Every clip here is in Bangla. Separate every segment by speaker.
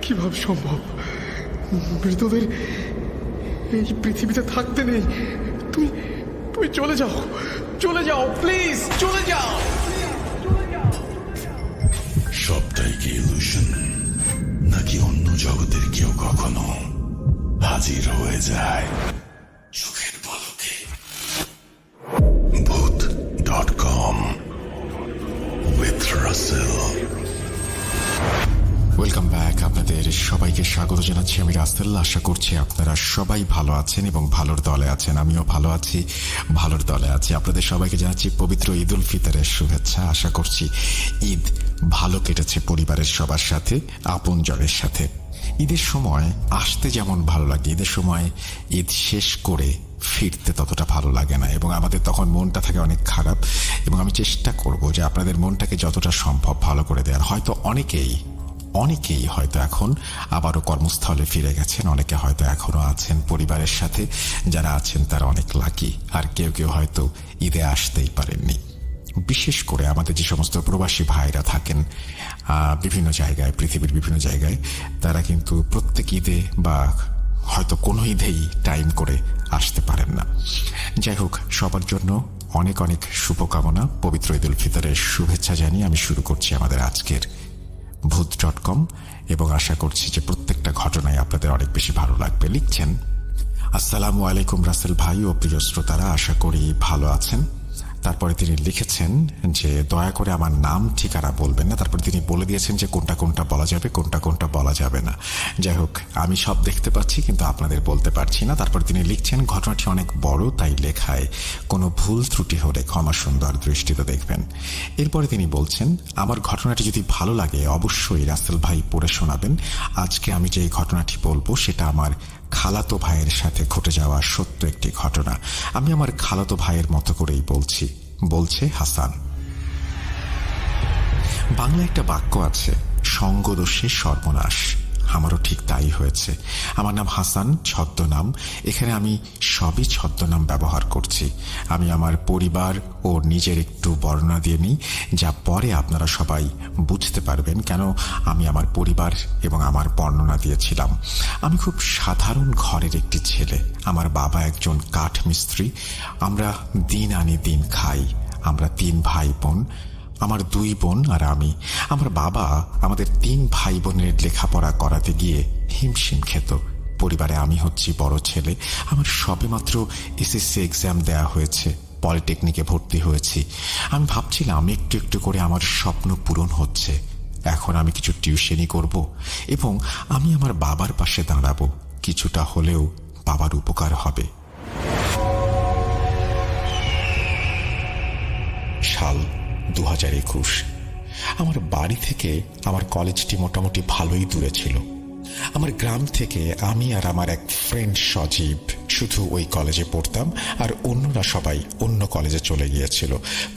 Speaker 1: কিভাবে সম্ভব? মৃতদের এই পৃথিবীতে থাকতে নেই। তুমি তুমি চলে যাও, চলে যাও, প্লিজ চলে যাও।
Speaker 2: সবটাই কি ইলুশন, নাকি অন্য জগতের কেউ কখনো হাজির হয়ে যায় চোখের পলকে? ভূত.com with রাসেল।
Speaker 3: Welcome back. আপনাদের সবাইকে স্বাগত জানাচ্ছি আমি রাসেল। আশা করছি আপনারা সবাই ভালো আছেন এবং ভালোর দলে আছেন। আমিও ভালো আছি, ভালোর দলে আছি। আপনাদের সবাইকে জানাচ্ছি পবিত্র ঈদ উল ফিতরের শুভেচ্ছা। আশা করছি ঈদ ভালো কেটেছে পরিবারের সবার সাথে, আপনজনের সাথে। ঈদের সময় আসতে যেমন ভালো লাগে, ঈদের সময় ঈদ শেষ করে ফিরতে ততটা ভালো লাগে না, এবং আমাদের তখন মনটা থাকে অনেক খারাপ। এবং আমি চেষ্টা করব যে আপনাদের মনটাকে যতটা সম্ভব ভালো করে দেওয়ার। হয়তো অনেকেই হয়তো এখন আবারও কর্মস্থলে ফিরে গেছেন, অনেকে হয়তো এখনো আছেন পরিবারের সাথে। যারা আছেন তারা অনেক লাকি, আর কেউ কেউ হয়তো ঈদে আসতেই পারেননি। বিশেষ করে আমাদের যে সমস্ত প্রবাসী ভাইরা থাকেন বিভিন্ন জায়গায়, পৃথিবীর বিভিন্ন জায়গায়, তারা কিন্তু প্রত্যেক ঈদে বা হয়তো কোনো ঈদেই টাইম করে আসতে পারেন না। যাই হোক, সবার জন্য অনেক অনেক শুভকামনা, পবিত্র ঈদ উল ফিতরের শুভেচ্ছা জানিয়ে আমি শুরু করছি আমাদের আজকের ভূত.com, এবং আশা করছি যে প্রত্যেকটা ঘটনায় আপনাদের অনেক বেশি ভালো লাগবে। লিখছেন, আসসালামু আলাইকুম রাসেল ভাই ও প্রিয় শ্রোতারা, আশা করি ভালো আছেন। তারপরে তিনি লিখেছেন যে দয়া করে আমার নাম ঠিকানা বলবেন না। তারপরে তিনি বলে দিয়েছেন যে কোনটা কোনটা বলা যাবে, কোনটা কোনটা বলা যাবে না। যাই হোক, আমি সব দেখতে পাচ্ছি কিন্তু আপনাদের বলতে পারছি না। তারপর তিনি লিখছেন, ঘটনাটি অনেক বড়, তাই লেখায় কোনো ভুল ত্রুটি হলে ক্ষমা সুন্দর দৃষ্টিতে দেখবেন। এরপরে তিনি বলছেন, আমার ঘটনাটি যদি ভালো লাগে অবশ্যই রাসেল ভাই পড়ে শোনাবেন। আজকে আমি যে ঘটনাটি বলবো সেটা আমার খালাতো ভাইয়ের সাথে ঘটে যাওয়া সত্য একটি ঘটনা। আমি আমার খালাতো ভাইয়ের মতো করেই বলছি। বলছে হাসান। বাংলা একটা বাক্য আছে, সঙ্গদোষে সর্বনাশ। আমারও ঠিক তাই হয়েছে। আমার নাম হাসান, ছদ্মনাম। এখানে আমি সবই ছদ্মনাম ব্যবহার করছি। আমি আমার পরিবার ও নিজের একটু বর্ণনা দিয়ে নিই, যা পরে আপনারা সবাই বুঝতে পারবেন কেন আমি আমার পরিবার এবং আমার বর্ণনা দিয়েছিলাম। আমি খুব সাধারণ ঘরের একটি ছেলে। আমার বাবা একজন কাঠ মিস্ত্রি। আমরা দিন আনি দিন খাই। আমরা 3 ভাই বোন, আমার 2 বোন আর আমি। আমার বাবা আমাদের 3 ভাই বোনের লেখাপড়া করাতে গিয়ে হিমশিম খেত। পরিবারে আমি হচ্ছি বড় ছেলে। আমার সবেমাত্র এসএসসি এক্সাম দেয়া হয়েছে, পলিটেকনিকে ভর্তি হয়েছি। আমি ভাবছিলাম একটু একটু করে আমার স্বপ্ন পূরণ হচ্ছে। এখন আমি কিছু টিউশনই করব এবং আমি আমার বাবার পাশে দাঁড়াবো। কিছুটা হলেও বাবার উপকার হবে। সাল 2021। আমার বাড়ি থেকে আমার কলেজটি মোটামুটি ভালোই দূরে ছিল। আমার গ্রাম থেকে আমি আর আমার এক ফ্রেন্ড সজীব শুধু ওই কলেজে পড়তাম, আর অন্যরা সবাই অন্য কলেজে চলে গিয়েছিল।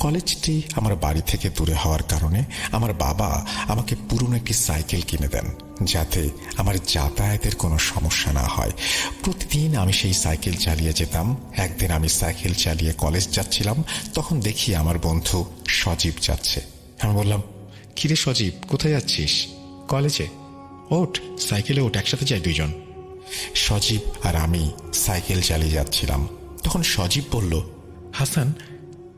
Speaker 3: কলেজটি আমার বাড়ি থেকে দূরে হওয়ার কারণে আমার বাবা আমাকে পুরনো একটি সাইকেল কিনে দেন, যাতে আমার যাতায়াতের কোনো সমস্যা না হয়। প্রতিদিন আমি সেই সাইকেল চালিয়ে যেতাম। একদিন আমি সাইকেল চালিয়ে কলেজ যাচ্ছিলাম, তখন দেখি আমার বন্ধু সজীব যাচ্ছে। আমি বললাম, কিরে সজীব, কোথায় যাচ্ছিস? কলেজে। ওঠ, সাইকেলে ওঠ, একসাথে যাই দুইজন। সজীব আর আমি সাইকেল চালিয়ে যাচ্ছিলাম। তখন সজীব বলল, হাসান,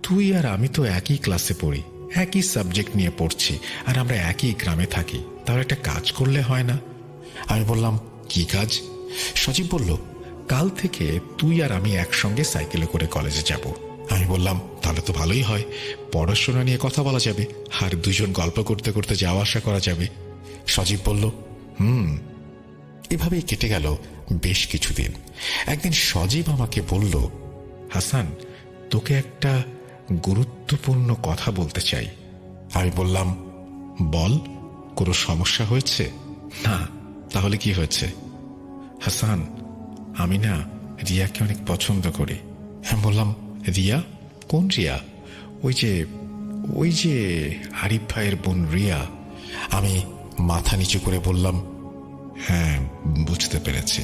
Speaker 3: তুই আর আমি তো একই ক্লাসে পড়ি, একই সাবজেক্ট নিয়ে পড়ছি, আর আমরা একই গ্রামে থাকি। তাহলে একটা কাজ করলে হয় না? আমি বললাম, কি কাজ? সজীব বলল, কাল থেকে তুই আর আমি একসঙ্গে সাইকেলে করে কলেজে যাব। আমি বললাম, তাহলে তো ভালোই হয়, পড়াশোনা নিয়ে কথা বলা যাবে, আর দুজন গল্প করতে করতে যাওয়া আসা করা যাবে। সজীব বলল, এভাবেই কেটে গেল বেশ কিছুদিন। একদিন সজীব আমাকে বলল, হাসান, তোকে একটা গুরুত্বপূর্ণ কথা বলতে চাই। আমি বললাম, বল, কোনো সমস্যা হয়েছে? না। তাহলে কি হয়েছে? হাসান, আমি না রিয়াকে অনেক পছন্দ করি। আমি বললাম, রিয়া? কোন রিয়া? ওই যে আরিফ ভাইয়ের বোন রিয়া। আমি মাথা নিচু করে বললাম, হ্যাঁ, বুঝতে পেরেছি।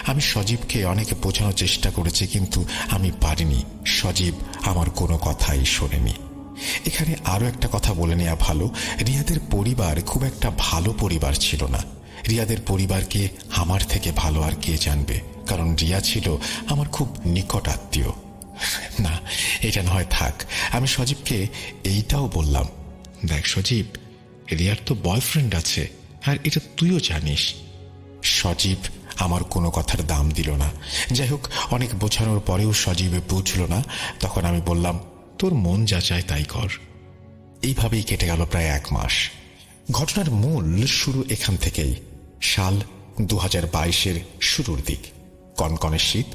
Speaker 3: আমি সজীবকে অনেক বোঝানোর চেষ্টা করেছি, কিন্তু আমি পারিনি। সজীব আমার কোনো কথাই শোনেনি। এখানে আরো একটা কথা বলে নেওয়া ভালো, রিয়াদের পরিবার খুব একটা ভালো পরিবার ছিল না। রিয়াদের পরিবারকে আমার থেকে ভালো আর কে জানবে, কারণ রিয়া ছিল আমার খুব নিকট আত্মীয়। না, এটা নয়, থাক। আমি সজীবকে এইটাও বললাম, দেখ সজীব, রিয়ার তো বয়ফ্রেন্ড আছে, আর এটা তুইও জানিস। সজীব আমার কোনো কথার দাম দিল না। যাই হোক, অনেক বোঝানোর পরেও সজীবে বুঝল না। তখন আমি বললাম, তোর মন যা চায় তাই কর। এইভাবেই কেটে গেল প্রায় 1 মাস। ঘটনার মূল শুরু এখান থেকেই। সাল 2022-এর শুরুর দিক, কনকনে শীত।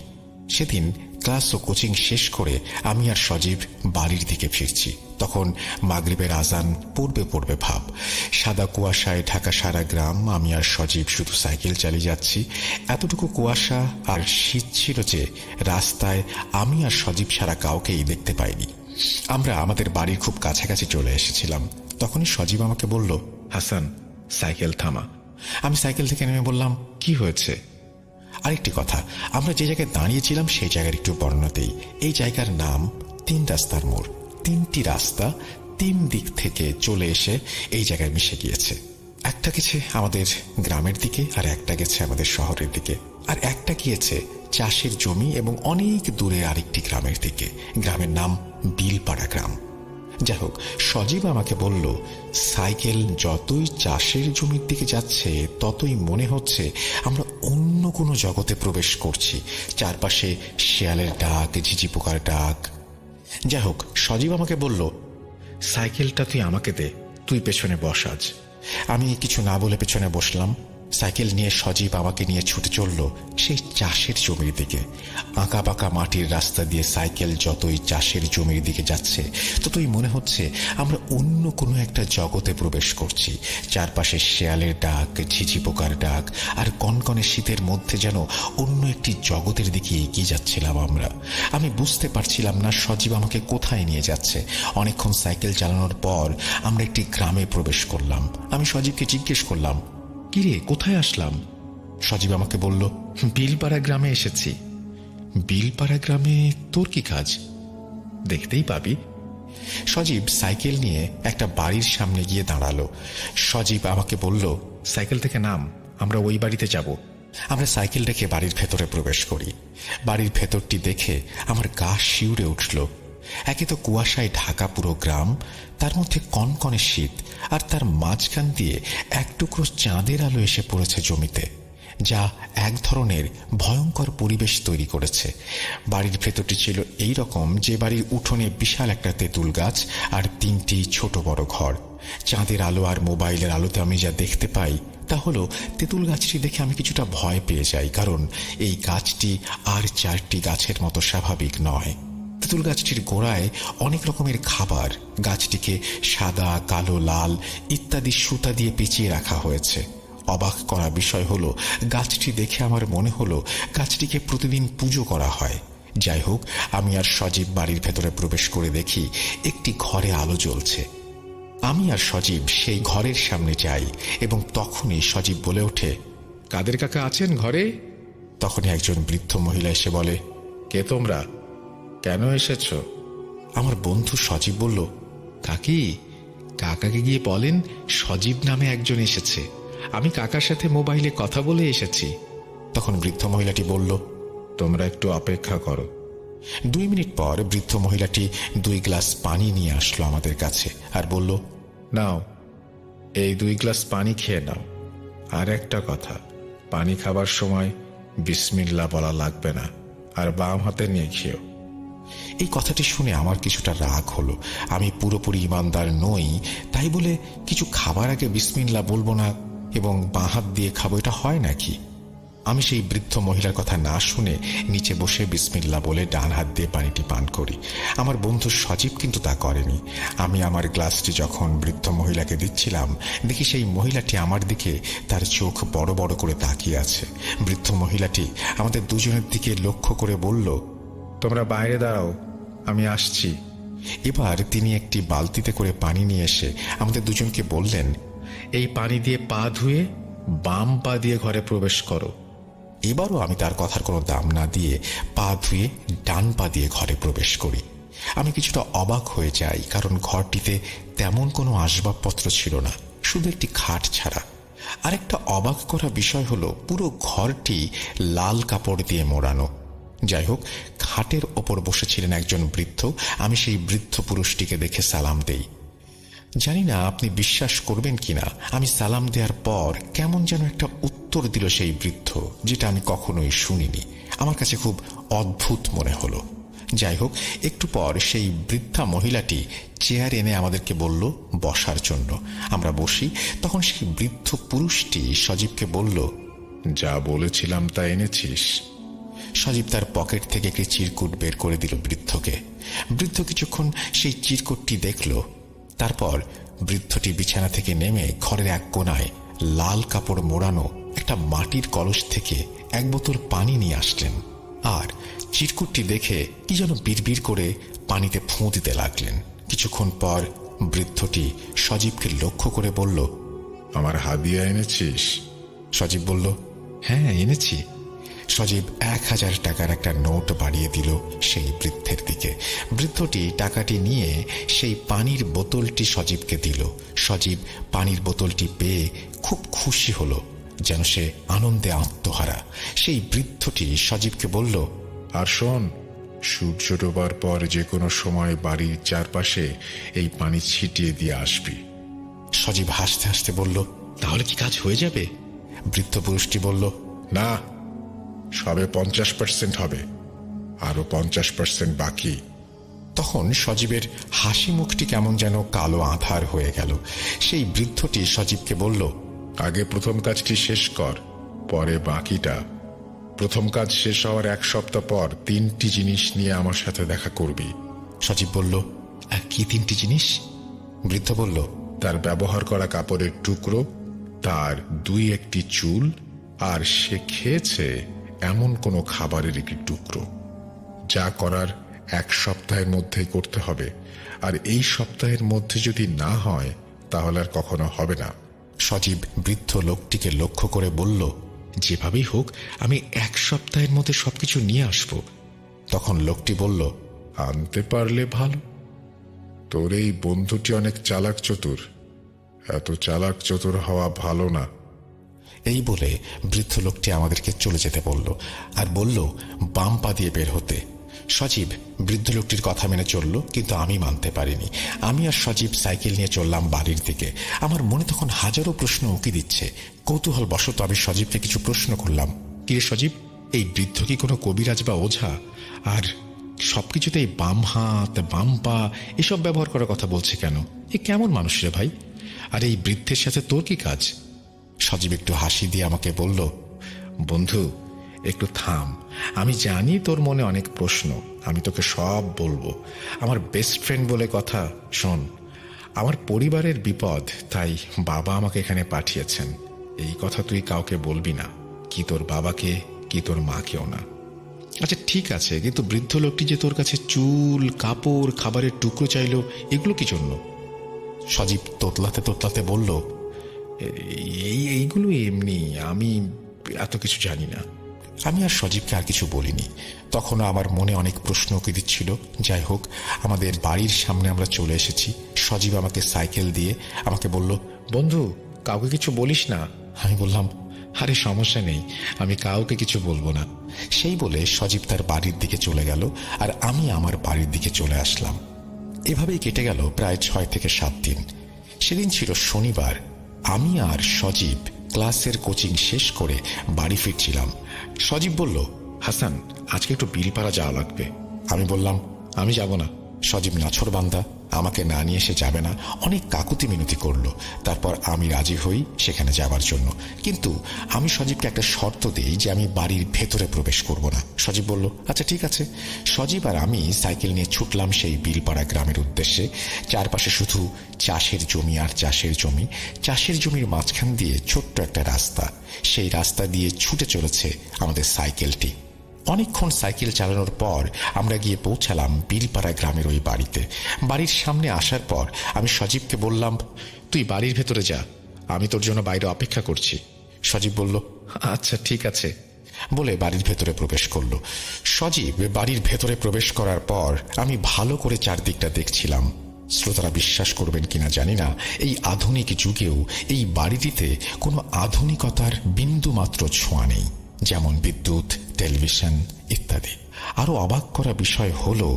Speaker 3: সেদিন ক্লাস ও কোচিং শেষ করে আমি আর সজীব বাড়ির দিকে ফিরছি। তখন মাগরিবের আজান পড়বে ভাব। সাদা কুয়াশায় ঢাকা সারা গ্রাম। আমি আর সজীব শুধু সাইকেল চালিয়ে যাচ্ছি। এতটুকু কুয়াশা আর শীত ছিল যে রাস্তায় আমি আর সজীব ছাড়া কাউকেই দেখতে পাইনি। আমরা আমাদের বাড়ির খুব কাছাকাছি চলে এসেছিলাম। তখনই সজীব আমাকে বলল, হাসান, সাইকেল থামা। আমি সাইকেল থেকে নেমে বললাম, কি হয়েছে? আরেকটি কথা, আমরা যে জায়গায় দাঁড়িয়েছিলাম সেই জায়গার একটু বর্ণনা দেই। এই জায়গার নাম 3 রাস্তার মোড়। 3টি রাস্তা 3 দিক থেকে চলে এসে এই জায়গায় মিশে গিয়েছে। একটা গেছে আমাদের গ্রামের দিকে, আর একটা গেছে আমাদের শহরের দিকে, আর একটা গিয়েছে চাষের জমি এবং অনেক দূরে আরেকটি গ্রামের দিকে। গ্রামের নাম বিলপাড়া গ্রাম। যাই হোক, সজীব আমাকে বলল, সাইকেল যতই চাষের জমির দিকে যাচ্ছে ততই মনে হচ্ছে আমরা অন্য কোনো জগতে প্রবেশ করছি। চারপাশে শেয়ালের ডাক, ঝিঝি পোকার ডাক। যাই হোক, সজীব আমাকে বলল, সাইকেলটা তুই আমাকে দে, তুই পেছনে বস আজ। আমি কিছু না বলে পেছনে বসলাম। সাইকেল নিয়ে সজীব আমাকে নিয়ে ছুটে চলল সেই চাষের জমির দিকে। আঁকা বাঁকা মাটির রাস্তা দিয়ে সাইকেল যতই চাষের জমির দিকে যাচ্ছে ততই মনে হচ্ছে আমরা অন্য কোনো একটা জগতে প্রবেশ করছি। চারপাশে শেয়ালের ডাক, ঝিঝি পোকার ডাক, আর কনকনে শীতের মধ্যে যেন অন্য একটি জগতের দিকে এগিয়ে যাচ্ছিলাম আমরা। আমি বুঝতে পারছিলাম না সজীব আমাকে কোথায় নিয়ে যাচ্ছে। অনেকক্ষণ সাইকেল চালানোর পর আমরা একটি গ্রামে প্রবেশ করলাম। আমি সজীবকে জিজ্ঞেস করলাম, কিরে, কোথায় আসলাম? সজীব আমাকে বলল, বিলপাড়া গ্রামে এসেছি। বিলপাড়া গ্রামে তোর কি কাজ? দেখতেই পাবি। সজীব সাইকেল নিয়ে একটা বাড়ির সামনে গিয়ে দাঁড়ালো। সজীব আমাকে বলল, সাইকেল থেকে নাম, আমরা ওই বাড়িতে যাব। আমরা সাইকেল রেখে বাড়ির ভেতরে প্রবেশ করি। বাড়ির ভেতরটি দেখে আমার গা শিউরে উঠল। একে তো কুয়াশায় ঢাকা পুরো গ্রাম, তার মধ্যে কনকনে শীত, আর তার মাঝখান দিয়ে এক টুকরো চাঁদের আলো এসে পড়েছে জমিতে, যা এক ধরনের ভয়ঙ্কর পরিবেশ তৈরি করেছে। বাড়ির ভেতরটি ছিল এই রকম যে বাড়ির উঠোনে বিশাল একটা তেঁতুল গাছ আর 3টি ছোট বড় ঘর। চাঁদের আলো আর মোবাইলের আলোতে আমি যা দেখতে পাই তা হলো, তেঁতুল গাছটি দেখে আমি কিছুটা ভয় পেয়ে যাই, কারণ এই গাছটি আর 4টি গাছের মতো স্বাভাবিক নয়। তেঁতুল গাছটির গোড়ায় অনেক রকমের খাবার। গাছটিকে সাদা, কালো, লাল ইত্যাদি সুতা দিয়ে পেঁচিয়ে রাখা হয়েছে। অবাক করা বিষয় হলো, গাছটি দেখে আমার মনে হলো গাছটিকে প্রতিদিন পুজো করা হয়। যাই হোক, আমি আর সজীব বাড়ির ভেতরে প্রবেশ করে দেখি একটি ঘরে আলো জ্বলছে। আমি আর সজীব সেই ঘরের সামনে যাই এবং তখনই সজীব বলে ওঠে, কাদের কাকা আছেন ঘরে? তখনই একজন বৃদ্ধ মহিলা এসে বলে, কে তোমরা, কেন এসেছ? আমার বন্ধু সজীব বলল, কাকি, কাকাকে গিয়ে বলেন সজীব নামে একজন এসেছে, আমি কাকার সাথে মোবাইলে কথা বলে এসেছি। তখন বৃদ্ধ মহিলাটি বলল, তোমরা একটু অপেক্ষা করো। 2 মিনিট পর বৃদ্ধ মহিলাটি 2 গ্লাস পানি নিয়ে আসলো আমাদের কাছে আর বলল, নাও, এই 2 গ্লাস পানি খেয়ে নাও। আর একটা কথা, পানি খাবার সময় বিসমিল্লাহ বলা লাগবে না, আর বাম হাতে নিয়ে খেও। এই কথাটি শুনে আমার কিছুটা রাগ হলো। আমি পুরোপুরি ইমানদার নই, তাই বলে কিছু খাবার আগে বিসমিল্লাহ বলবো না এবং বাঁ হাত দিয়ে খাবো, এটা হয় নাকি? আমি সেই বৃদ্ধ মহিলার কথা না শুনে নিচে বসে বিসমিল্লাহ বলে ডান হাত দিয়ে পানিটি পান করি। আমার বন্ধু সজীব কিন্তু তা করেনি। আমি আমার গ্লাসটি যখন বৃদ্ধ মহিলাকে দিচ্ছিলাম, দেখি সেই মহিলাটি আমার দিকে তার চোখ বড় বড় করে তাকিয়ে আছে। বৃদ্ধ মহিলাটি আমাদের দুজনের দিকে লক্ষ্য করে বলল, তোমরা বাইরে দাঁড়াও, আমি আসছি। এবার তিনি একটি বালতিতে করে পানি নিয়ে এসে আমাদের দুজনকে বললেন, এই পানি দিয়ে পা ধুয়ে বাম পা দিয়ে ঘরে প্রবেশ করো। এবারও আমি তার কথার কোনো দাম না দিয়ে পা ধুয়ে ডান পা দিয়ে ঘরে প্রবেশ করি। আমি কিছুটা অবাক হয়ে যাই, কারণ ঘরটিতে তেমন কোনো আসবাবপত্র ছিল না, শুধু একটি খাট ছাড়া। আরেকটা অবাক করা বিষয় হলো পুরো ঘরটি লাল কাপড় দিয়ে মোড়ানো। যাই হোক, খাটের ওপর বসেছিলেন একজন বৃদ্ধ। আমি সেই বৃদ্ধ পুরুষটিকে দেখে সালাম দেই। জানি না আপনি বিশ্বাস করবেন কিনা, আমি সালাম দেওয়ার পর কেমন যেন একটা উত্তর দিল সেই বৃদ্ধ, যেটা আমি কখনোই শুনিনি। আমার কাছে খুব অদ্ভুত মনে হলো। যাই হোক, একটু পর সেই বৃদ্ধা মহিলাটি চেয়ার এনে আমাদেরকে বলল বসার জন্য। আমরা বসি। তখন সেই বৃদ্ধ পুরুষটি সজীবকে বলল,
Speaker 2: যা বলেছিলাম তা এনেছিস?
Speaker 3: সজীব তার পকেট থেকে একটি চিরকুট বের করে দিল বৃদ্ধকে। বৃদ্ধ কিছুক্ষণ সেই চিরকুটটি দেখল। তারপর বৃদ্ধটি বিছানা থেকে নেমে ঘরের এক কোণায় লাল কাপড় মোড়ানো একটা মাটির কলস থেকে এক বোতল পানি নিয়ে আসলেন, আর চিরকুটটি দেখে কি যেন বিড়বিড় করে পানিতে ফুঁ দিতে লাগলেন। কিছুক্ষণ পর বৃদ্ধটি সজীবকে লক্ষ্য করে বলল,
Speaker 2: আমার হাদিয়া এনেছিস?
Speaker 3: সজীব বলল, হ্যাঁ এনেছি। সজীব 1000 টাকার একটা নোট বাড়িয়ে দিল সেই বৃদ্ধের দিকে। বৃদ্ধটি টাকাটি নিয়ে সেই পানির বোতলটি সজীবকে দিল। সজীব পানির বোতলটি পেয়ে খুব খুশি হলো, যেন সে আনন্দে আত্মহারা। সেই বৃদ্ধটি সজীবকে বলল,
Speaker 2: আর শোন, সূর্য ডোবার পর যে কোনো সময় বাড়ির চারপাশে এই পানি ছিটিয়ে দিয়ে আসবি।
Speaker 3: সজীব হাসতে হাসতে বলল, তাহলে কি কাজ হয়ে যাবে? বৃদ্ধ পুরুষটি বলল,
Speaker 2: না, সবে 50% হবে, আরো 50% বাকি।
Speaker 3: তখন সজীবের হাসি মুখটি কেমন যেন কালো আঁধার হয়ে গেল। সেই বৃদ্ধটি সজীবকে বলল,
Speaker 2: আগে প্রথম কাজটি শেষ কর, পরে বাকিটা। প্রথম কাজ শেষ হওয়ার 1 সপ্তাহ পর 3টি জিনিস নিয়ে আমার সাথে দেখা করবি।
Speaker 3: সজীব বলল, আর কি 3টি জিনিস? বৃদ্ধ বলল,
Speaker 2: তার ব্যবহার করা কাপড়ের টুকরো, তার 2-1টি চুল, আর সে খেয়েছে এমন কোনো খাবারের একটি টুকরো। যা করার 1 সপ্তাহের মধ্যেই করতে হবে, আর এই সপ্তাহের মধ্যে যদি না হয় তাহলে আর কখনো হবে না।
Speaker 3: সজীব বৃদ্ধ লোকটিকে লক্ষ্য করে বলল, যেভাবেই হোক আমি 1 সপ্তাহের মধ্যে সবকিছু নিয়ে আসব। তখন লোকটি বলল,
Speaker 2: আনতে পারলে ভালো। তোর এই বন্ধুটি অনেক চালাক চতুর, এত চালাক চতুর হওয়া ভালো না।
Speaker 3: এই বলে বৃদ্ধ লোকটি আমাদেরকে চলে যেতে বলল, আর বলল বাম পা দিয়ে বের হতে। সজীব বৃদ্ধ লোকটির কথা মেনে চলল, কিন্তু আমি মানতে পারিনি। আমি আর সজীব সাইকেল নিয়ে চললাম বাড়ির দিকে। আমার মনে তখন হাজারো প্রশ্ন উকি দিচ্ছে। কৌতূহল বশত আমি সজীবকে কিছু প্রশ্ন করলাম, কিরে সজীব, এই বৃদ্ধ কি কোনো কবিরাজ বা ওঝা? আর সবকিছুতেই বাম হাত বাম পা এসব ব্যবহার করার কথা বলছে কেন? এ কেমন মানুষ রে ভাই? আর এই বৃদ্ধের সাথে তোর কি কাজ? সজীব একটু হাসি দিয়ে আমাকে বলল,
Speaker 2: বন্ধু, একটু থাম। আমি জানি তোর মনে অনেক প্রশ্ন, আমি তোকে সব বলবো। আমার বেস্ট ফ্রেন্ড বলে কথা। শোন, আমার পরিবারের বিপদ, তাই বাবা আমাকে এখানে পাঠিয়েছেন। এই কথা তুই কাউকে বলবি না, কি তোর বাবাকে কি তোর মাকেও না।
Speaker 3: আচ্ছা ঠিক আছে, কিন্তু বৃদ্ধ লোকটি যে তোর কাছে চুল, কাপড়, খাবারের টুকরো চাইলো, এগুলো কি জন্য? সজীব তোতলাতে তোতলাতে বলল,
Speaker 2: এইগুলো এমনি, আমি এত কিছু জানি না।
Speaker 3: আমি আর সজীবকে আর কিছু বলিনি। তখনও আমার মনে অনেক প্রশ্ন উকি দিচ্ছিল। যাই হোক, আমাদের বাড়ির সামনে আমরা চলে এসেছি। সজীব আমাকে সাইকেল দিয়ে আমাকে বলল,
Speaker 2: বন্ধু, কাউকে কিছু বলিস না।
Speaker 3: আমি বললাম,
Speaker 2: আরে সমস্যা নেই, আমি কাউকে কিছু বলবো না।
Speaker 3: সেই বলে সজীব তার বাড়ির দিকে চলে গেল, আর আমি আমার বাড়ির দিকে চলে আসলাম। এভাবেই কেটে গেল প্রায় 6 থেকে 7 দিন। সেদিন ছিল শনিবার। আমি আর সজীব ক্লাসের কোচিং শেষ করে বাড়ি ফিরছিলাম। সজীব বলল,
Speaker 2: হাসান, আজকে একটু বিলপাড়া যাওয়া লাগবে।
Speaker 3: আমি বললাম, আমি যাব না। সজীব নাছোড়বান্দা, আমাকে না নিয়ে সে যাবে না। অনেক কাকুতি মিনতি করলো। তারপর আমি রাজি হই সেখানে যাবার জন্য, কিন্তু আমি সজীবকে একটা শর্ত দিই যে আমি বাড়ির ভেতরে প্রবেশ করব না। সজীব বলল, আচ্ছা ঠিক আছে। সজীব আর আমি সাইকেল নিয়ে ছুটলাম সেই বিলপাড়া গ্রামের উদ্দেশ্যে। চারপাশে শুধু চাষের জমি আর চাষের জমি। চাষের জমির মাঝখান দিয়ে ছোট্ট একটা রাস্তা। সেই রাস্তা দিয়ে ছুটে চলেছে আমাদের সাইকেলটি। অনেকক্ষণ সাইকেল চালানোর পর আমরা গিয়ে পৌঁছালাম বিলপাড়া গ্রামের ওই বাড়িতে। বাড়ির সামনে আসার পর আমি সজীবকে বললাম, তুই বাড়ির ভেতরে যা, আমি তোর জন্য বাইরে অপেক্ষা করছি। সজীব বলল, আচ্ছা ঠিক আছে, বলে বাড়ির ভেতরে প্রবেশ করল। সজীব বাড়ির ভেতরে প্রবেশ করার পর আমি ভালো করে চারদিকটা দেখছিলাম। শ্রোতারা বিশ্বাস করবেন কিনা জানি না, এই আধুনিক যুগেও এই বাড়িটিতে কোনো আধুনিকতার বিন্দুমাত্র ছোঁয়া নেই, যেমন বিদ্যুৎ, টেলিভিশন ইত্যাদি। আরো অবাক করা বিষয় হলো,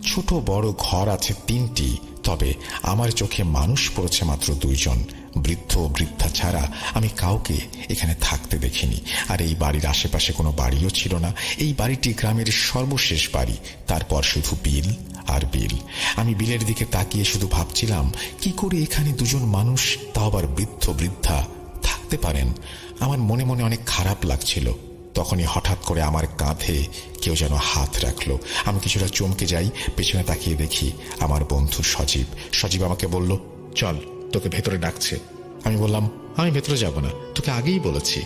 Speaker 3: ছোট বড় ঘর আছে 3টি, তবে আমার চোখে মানুষ পড়েছে মাত্র 2 জন। বৃদ্ধ বৃদ্ধা ছাড়া আমি কাউকে এখানে থাকতে দেখিনি। আর এই বাড়ির আশেপাশে কোনো বাড়িও ছিল না। এই বাড়িটি গ্রামের সর্বশেষ বাড়ি, তারপর শুধু বিল আর বিল। আমি বিলের দিকে তাকিয়ে শুধু ভাবছিলাম, কি করে এখানে 2 জন মানুষ, তাও আবার বৃদ্ধ বৃদ্ধা, থাকতে পারেন। আমার মনে মনে অনেক খারাপ লাগছিল। তখনই হঠাৎ করে আমার কাঁধে কেউ যেন হাত রাখলো। আমি কিছুটা চমকে যাই, পেছনে তাকিয়ে দেখি আমার বন্ধু সজীব। সজীব আমাকে বলল,
Speaker 2: চল, তোকে ভেতরে ডাকছে। আমি বললাম, আমি ভেতরে যাব না, তোকে আগেই বলেছি,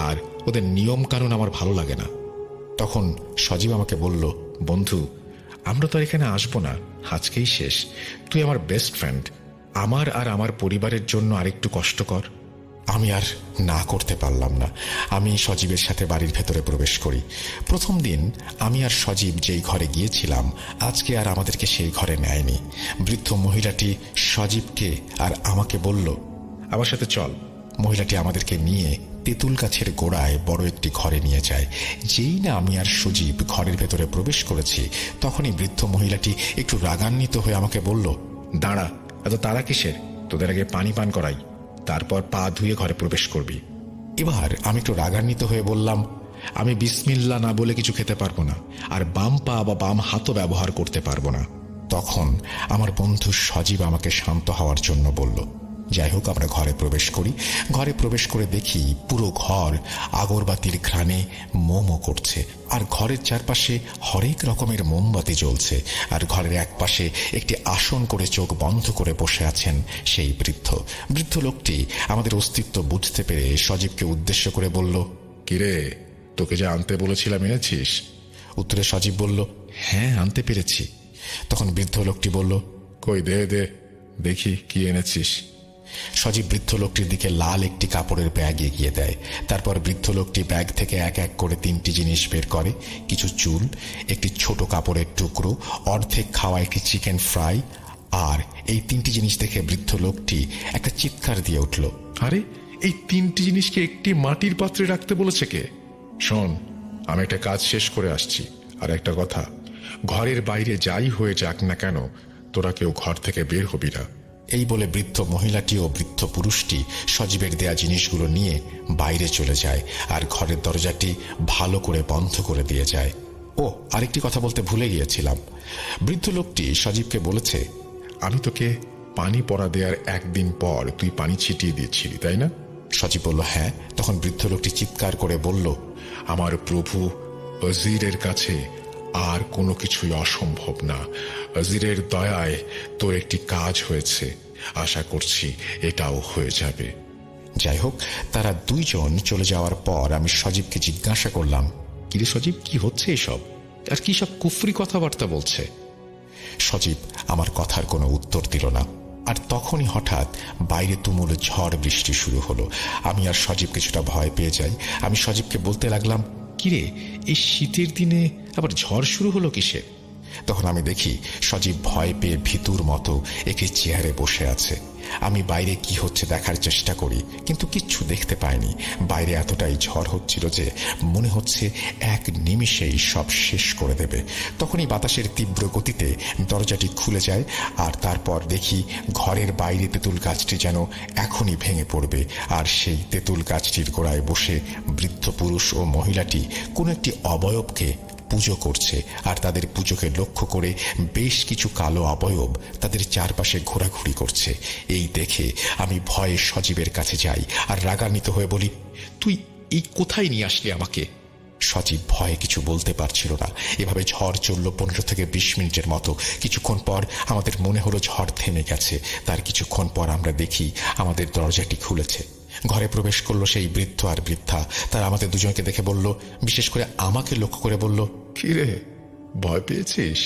Speaker 2: আর ওদের নিয়ম কানুন আমার ভালো লাগে না। তখন সজীব আমাকে বলল, বন্ধু, আমরা তো আর এখানে আসবো না, আজকেই শেষ। তুই আমার বেস্ট ফ্রেন্ড, আমার আর আমার পরিবারের জন্য আরেকটু কষ্ট কর।
Speaker 3: আমি আর না করতে পারলাম না। আমি সজীবের সাথে বাড়ির ভেতরে প্রবেশ করি। প্রথম দিন আমি আর সজীব যেই ঘরে গিয়েছিলাম, আজকে আর আমাদেরকে সেই ঘরে নেয়নি। বৃদ্ধ মহিলাটি সজীবকে আর আমাকে বলল,
Speaker 2: আমার সাথে চল।
Speaker 3: মহিলাটি আমাদেরকে নিয়ে তেঁতুল গাছের গোড়ায় বড় একটি ঘরে নিয়ে যায়। যেই না আমি আর সজীব ঘরের ভেতরে প্রবেশ করেছি, তখনই বৃদ্ধ মহিলাটি একটু রাগান্বিত হয়ে আমাকে বলল,
Speaker 2: দাঁড়া, এত তারা কিসের? তোদের আগে পানি পান করাই, তারপর পা ধুয়ে ঘরে প্রবেশ করবি।
Speaker 3: এবার আমি একটু রাগান্বিত হয়ে বললাম,
Speaker 2: আমি বিসমিল্লা না বলে কিছু খেতে পারবো না, আর বাম পা বা বাম হাতও ব্যবহার করতে পারবো না।
Speaker 3: তখন আমার বন্ধু সজীব আমাকে শান্ত হওয়ার জন্য বলল। যাই হোক, আমরা ঘরে প্রবেশ করি। ঘরে প্রবেশ করে দেখি পুরো ঘর আগরবাতির ঘ্রাণে মোমো করছে, আর ঘরের চারপাশে হরেক রকমের মোমবাতি জ্বলছে। আর ঘরের একপাশে একটি আসন করে চোখ বন্ধ করে বসে আছেন সেই বৃদ্ধ লোকটি আমাদের অস্তিত্ব বুঝতে পেরে সজীবকে উদ্দেশ্য করে বলল,
Speaker 2: কিরে, তোকে যে আনতে বলেছিলাম এনেছিস?
Speaker 3: উত্তরে সজীব বলল,
Speaker 2: হ্যাঁ, আনতে পেরেছি।
Speaker 3: তখন বৃদ্ধ লোকটি বলল,
Speaker 2: কই দে দে দেখি কি এনেছিস।
Speaker 3: সজীব বৃদ্ধ লোকটির দিকে লাল একটি কাপড়ের ব্যাগ এগিয়ে দেয়। তারপর বৃদ্ধ লোকটি ব্যাগ থেকে এক এক করে 3টি জিনিস বের করে, কিছু চুল, একটি ছোট কাপড়ের টুকরো, অর্ধেক খাওয়া একটি চিকেন ফ্রাই। আর এই 3টি জিনিস দেখে বৃদ্ধ লোকটি একটা চিৎকার দিয়ে উঠল,
Speaker 2: আরে, এই 3টি জিনিসকে একটি মাটির পাত্রে রাখতে বলেছে কে? শোন, আমি একটা কাজ শেষ করে আসছি, আর একটা কথা, ঘরের বাইরে যাই হয়ে যাক না কেন, তোরা কেউ ঘর থেকে বের হবি না।
Speaker 3: এই বলে বৃদ্ধ মহিলাটি ও বৃদ্ধ পুরুষটি সজীবের দেয়া জিনিসগুলো নিয়ে বাইরে চলে যায়, আর ঘরের দরজাটি ভালো করে বন্ধ করে দিয়ে যায়। ও, আরেকটি কথা বলতে ভুলে গিয়েছিলাম। বৃদ্ধ লোকটি সজীবকে বলেছে,
Speaker 2: আমি তোকে পানি পড়া দেওয়ার একদিন পর তুই পানি ছিটিয়ে দিয়েছিলি, তাই না?
Speaker 3: সজীব বলল, হ্যাঁ। তখন বৃদ্ধ লোকটি চিৎকার করে বলল,
Speaker 2: আমার প্রভু অজিরের কাছে আর কোনো কিছুই অসম্ভব না। অজিরের দয়ায় তোর একটি কাজ হয়েছে, আশা করছি এটাও হয়ে যাবে।
Speaker 3: যাই হোক, তারা 2 জন চলে যাওয়ার পর আমি সজীবকে জিজ্ঞাসা করলাম,
Speaker 2: কিরে সজীব, কি হচ্ছে এসব? আর কি সব কুফরি কথাবার্তা বলছে?
Speaker 3: সজীব আমার কথার কোনো উত্তর দিল না। আর তখনই হঠাৎ বাইরে তুমুল ঝড় বৃষ্টি শুরু হলো। আমি আর সজীব কিছুটা ভয় পেয়ে যাই। আমি সজীবকে বলতে লাগলাম,
Speaker 2: কিরে, এই শীতের দিনে আবার ঝড় শুরু হলো কিসে?
Speaker 3: তখন আমি দেখি সজীব ভয় পেয়ে ভীতুর মতো একটি চেয়ারে বসে আছে। আমি বাইরে কি হচ্ছে দেখার চেষ্টা করি, কিন্তু কিচ্ছু দেখতে পাইনি। বাইরে এতটাই ঝড় হচ্ছিল যে মনে হচ্ছে এক নিমিষেই সব শেষ করে দেবে। তখনই বাতাসের তীব্র গতিতে দরজাটি খুলে যায়, আর তারপর দেখি ঘরের বাইরে তেঁতুল গাছটি যেন এখনই ভেঙে পড়বে। আর সেই তেঁতুল গাছটির গোড়ায় বসে বৃদ্ধ পুরুষ ও মহিলাটি কোনো একটি অবয়বকে পুজো করছে। আর তাদের পুজোকে লক্ষ্য করে বেশ কিছু কালো অবয়ব তাদের চারপাশে ঘোরাঘুরি করছে। এই দেখে আমি ভয়ে সজীবের কাছে যাই আর রাগান্বিত হয়ে বলি,
Speaker 2: তুই এই কোথায় নিয়ে আসলি আমাকে?
Speaker 3: সজীব ভয়ে কিছু বলতে পারছিল না। এভাবে ঝড় চলল 15 থেকে 20 মিনিটের মতো। কিছুক্ষণ পর আমাদের মনে হলো ঝড় থেমে গেছে। তার কিছুক্ষণ পর আমরা দেখি আমাদের দরজাটি খুলেছে। ঘরে প্রবেশ করলো সেই বৃদ্ধ আর বৃদ্ধা। তারা আমাদের 2 জনকে দেখে বলল, বিশেষ করে আমাকে লক্ষ্য করে বলল,
Speaker 2: কিরে, ভয় পেয়েছিস?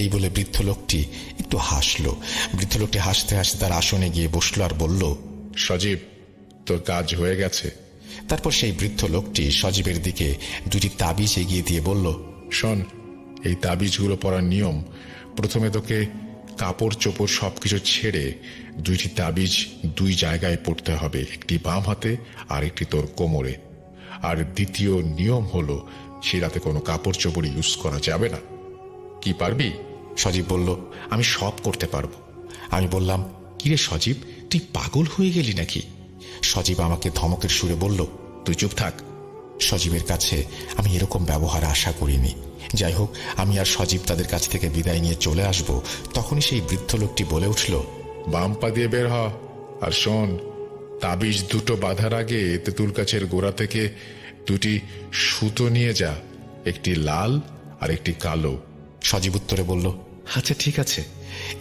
Speaker 3: এই বলে বৃদ্ধ লোকটি একটু হাসলো। বৃদ্ধ লোকটি হাসতে হাসতে তার আসনে গিয়ে বসলো আর বলল,
Speaker 2: সজীব, তোর কাজ হয়ে গেছে।
Speaker 3: তারপর সেই বৃদ্ধ লোকটি সজীবের দিকে 2টি তাবিজ এগিয়ে দিয়ে বলল,
Speaker 2: শোন, এই তাবিজগুলো পড়ার নিয়ম, প্রথমে তোকে কাপড় চোপড় সবকিছু ছেড়ে 2টি তাবিজ 2 জায়গায় পড়তে হবে, একটি বাম হাতে আর একটি তোর কোমরে। আর দ্বিতীয় নিয়ম হলো সে রাতে কোনো কাপড় চোপড় ইউজ করা যাবে না। কি পারবি?
Speaker 3: সজীব বলল, আমি সব করতে পারবো। আমি বললাম, কিরে সজীব, তুই পাগল হয়ে গেলি নাকি? সজীব আমাকে ধমকের সুরে বলল,
Speaker 2: তুই চুপ থাক।
Speaker 3: সজীবের কাছে আমি এরকম ব্যবহার আশা করিনি। যাই হোক, আমি আর সজীব তাদের কাছ থেকে বিদায় নিয়ে চলে আসব, তখনই সেই বৃদ্ধ লোকটি বলে উঠল,
Speaker 2: বাম পা দিয়ে বের হ। আর শোন, তাবিজ 2টো বাঁধার আগে তেঁতুল গাছের গোড়া থেকে 2টি সুতো নিয়ে যা, একটি লাল আর একটি কালো।
Speaker 3: সজীব উত্তরে বলল, আচ্ছা ঠিক আছে।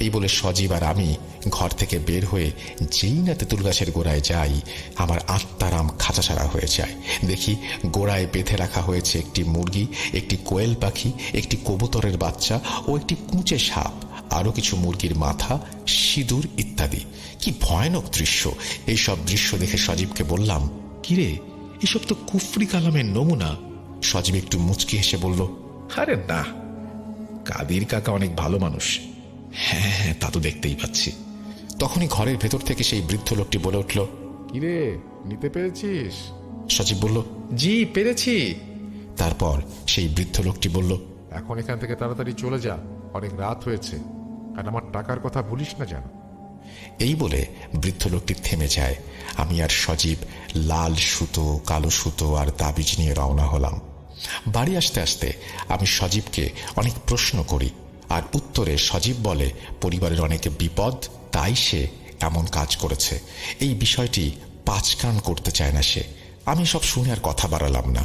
Speaker 3: এই বলে সজীব আর আমি ঘর থেকে বের হয়ে যেই না তেঁতুল গাছের গোড়ায় যাই, আমার আত্মারাম খাঁচাছাড়া হয়ে যায়। দেখি গোড়ায় বেঁধে রাখা হয়েছে একটি মুরগি, একটি কোয়েল পাখি, একটি কবুতরের বাচ্চা ও একটি কুঁচে সাপ, আরো কিছু মুরগির মাথা, সিঁদুর ইত্যাদি। কি ভয়ানক দৃশ্য! এইসব দৃশ্য দেখে সজীবকে বললাম, কিরে, এসব তো কুফরি কালামের নমুনা। সজীব একটু মুচকি হেসে বলল,
Speaker 2: আরে না, কাদির কাকা অনেক ভালো মানুষ।
Speaker 3: হ্যাঁ হ্যাঁ, তা তো দেখতেই পাচ্ছি। তখনই ঘরের ভেতর থেকে সেই বৃদ্ধ লোকটি বলে উঠল,
Speaker 2: কিরে, নিতে পেরেছিস?
Speaker 3: সজীব বলল,
Speaker 2: জি পেরেছি।
Speaker 3: তারপর সেই বৃদ্ধ লোকটি বলল,
Speaker 1: এখন এখান থেকে তাড়াতাড়ি চলে যা, অনেক রাত হয়েছে, আর আমার টাকার কথা ভুলিস না যেন।
Speaker 3: এই বলে বৃদ্ধ লোকটি থেমে যায়। আমি আর সজীব লাল সুতো, কালো সুতো আর তাবিজ নিয়ে রওনা হলাম। বাড়ি আসতে আসতে আমি সজীবকে অনেক প্রশ্ন করি, আর উত্তরে সজীব বলে পরিবারের অনেক বিপদ, তাই সে এমন কাজ করেছে। এই বিষয়টি পাঁচকান করতে চায় না সে। আমি সব শুনে আর কথা বাড়ালাম না,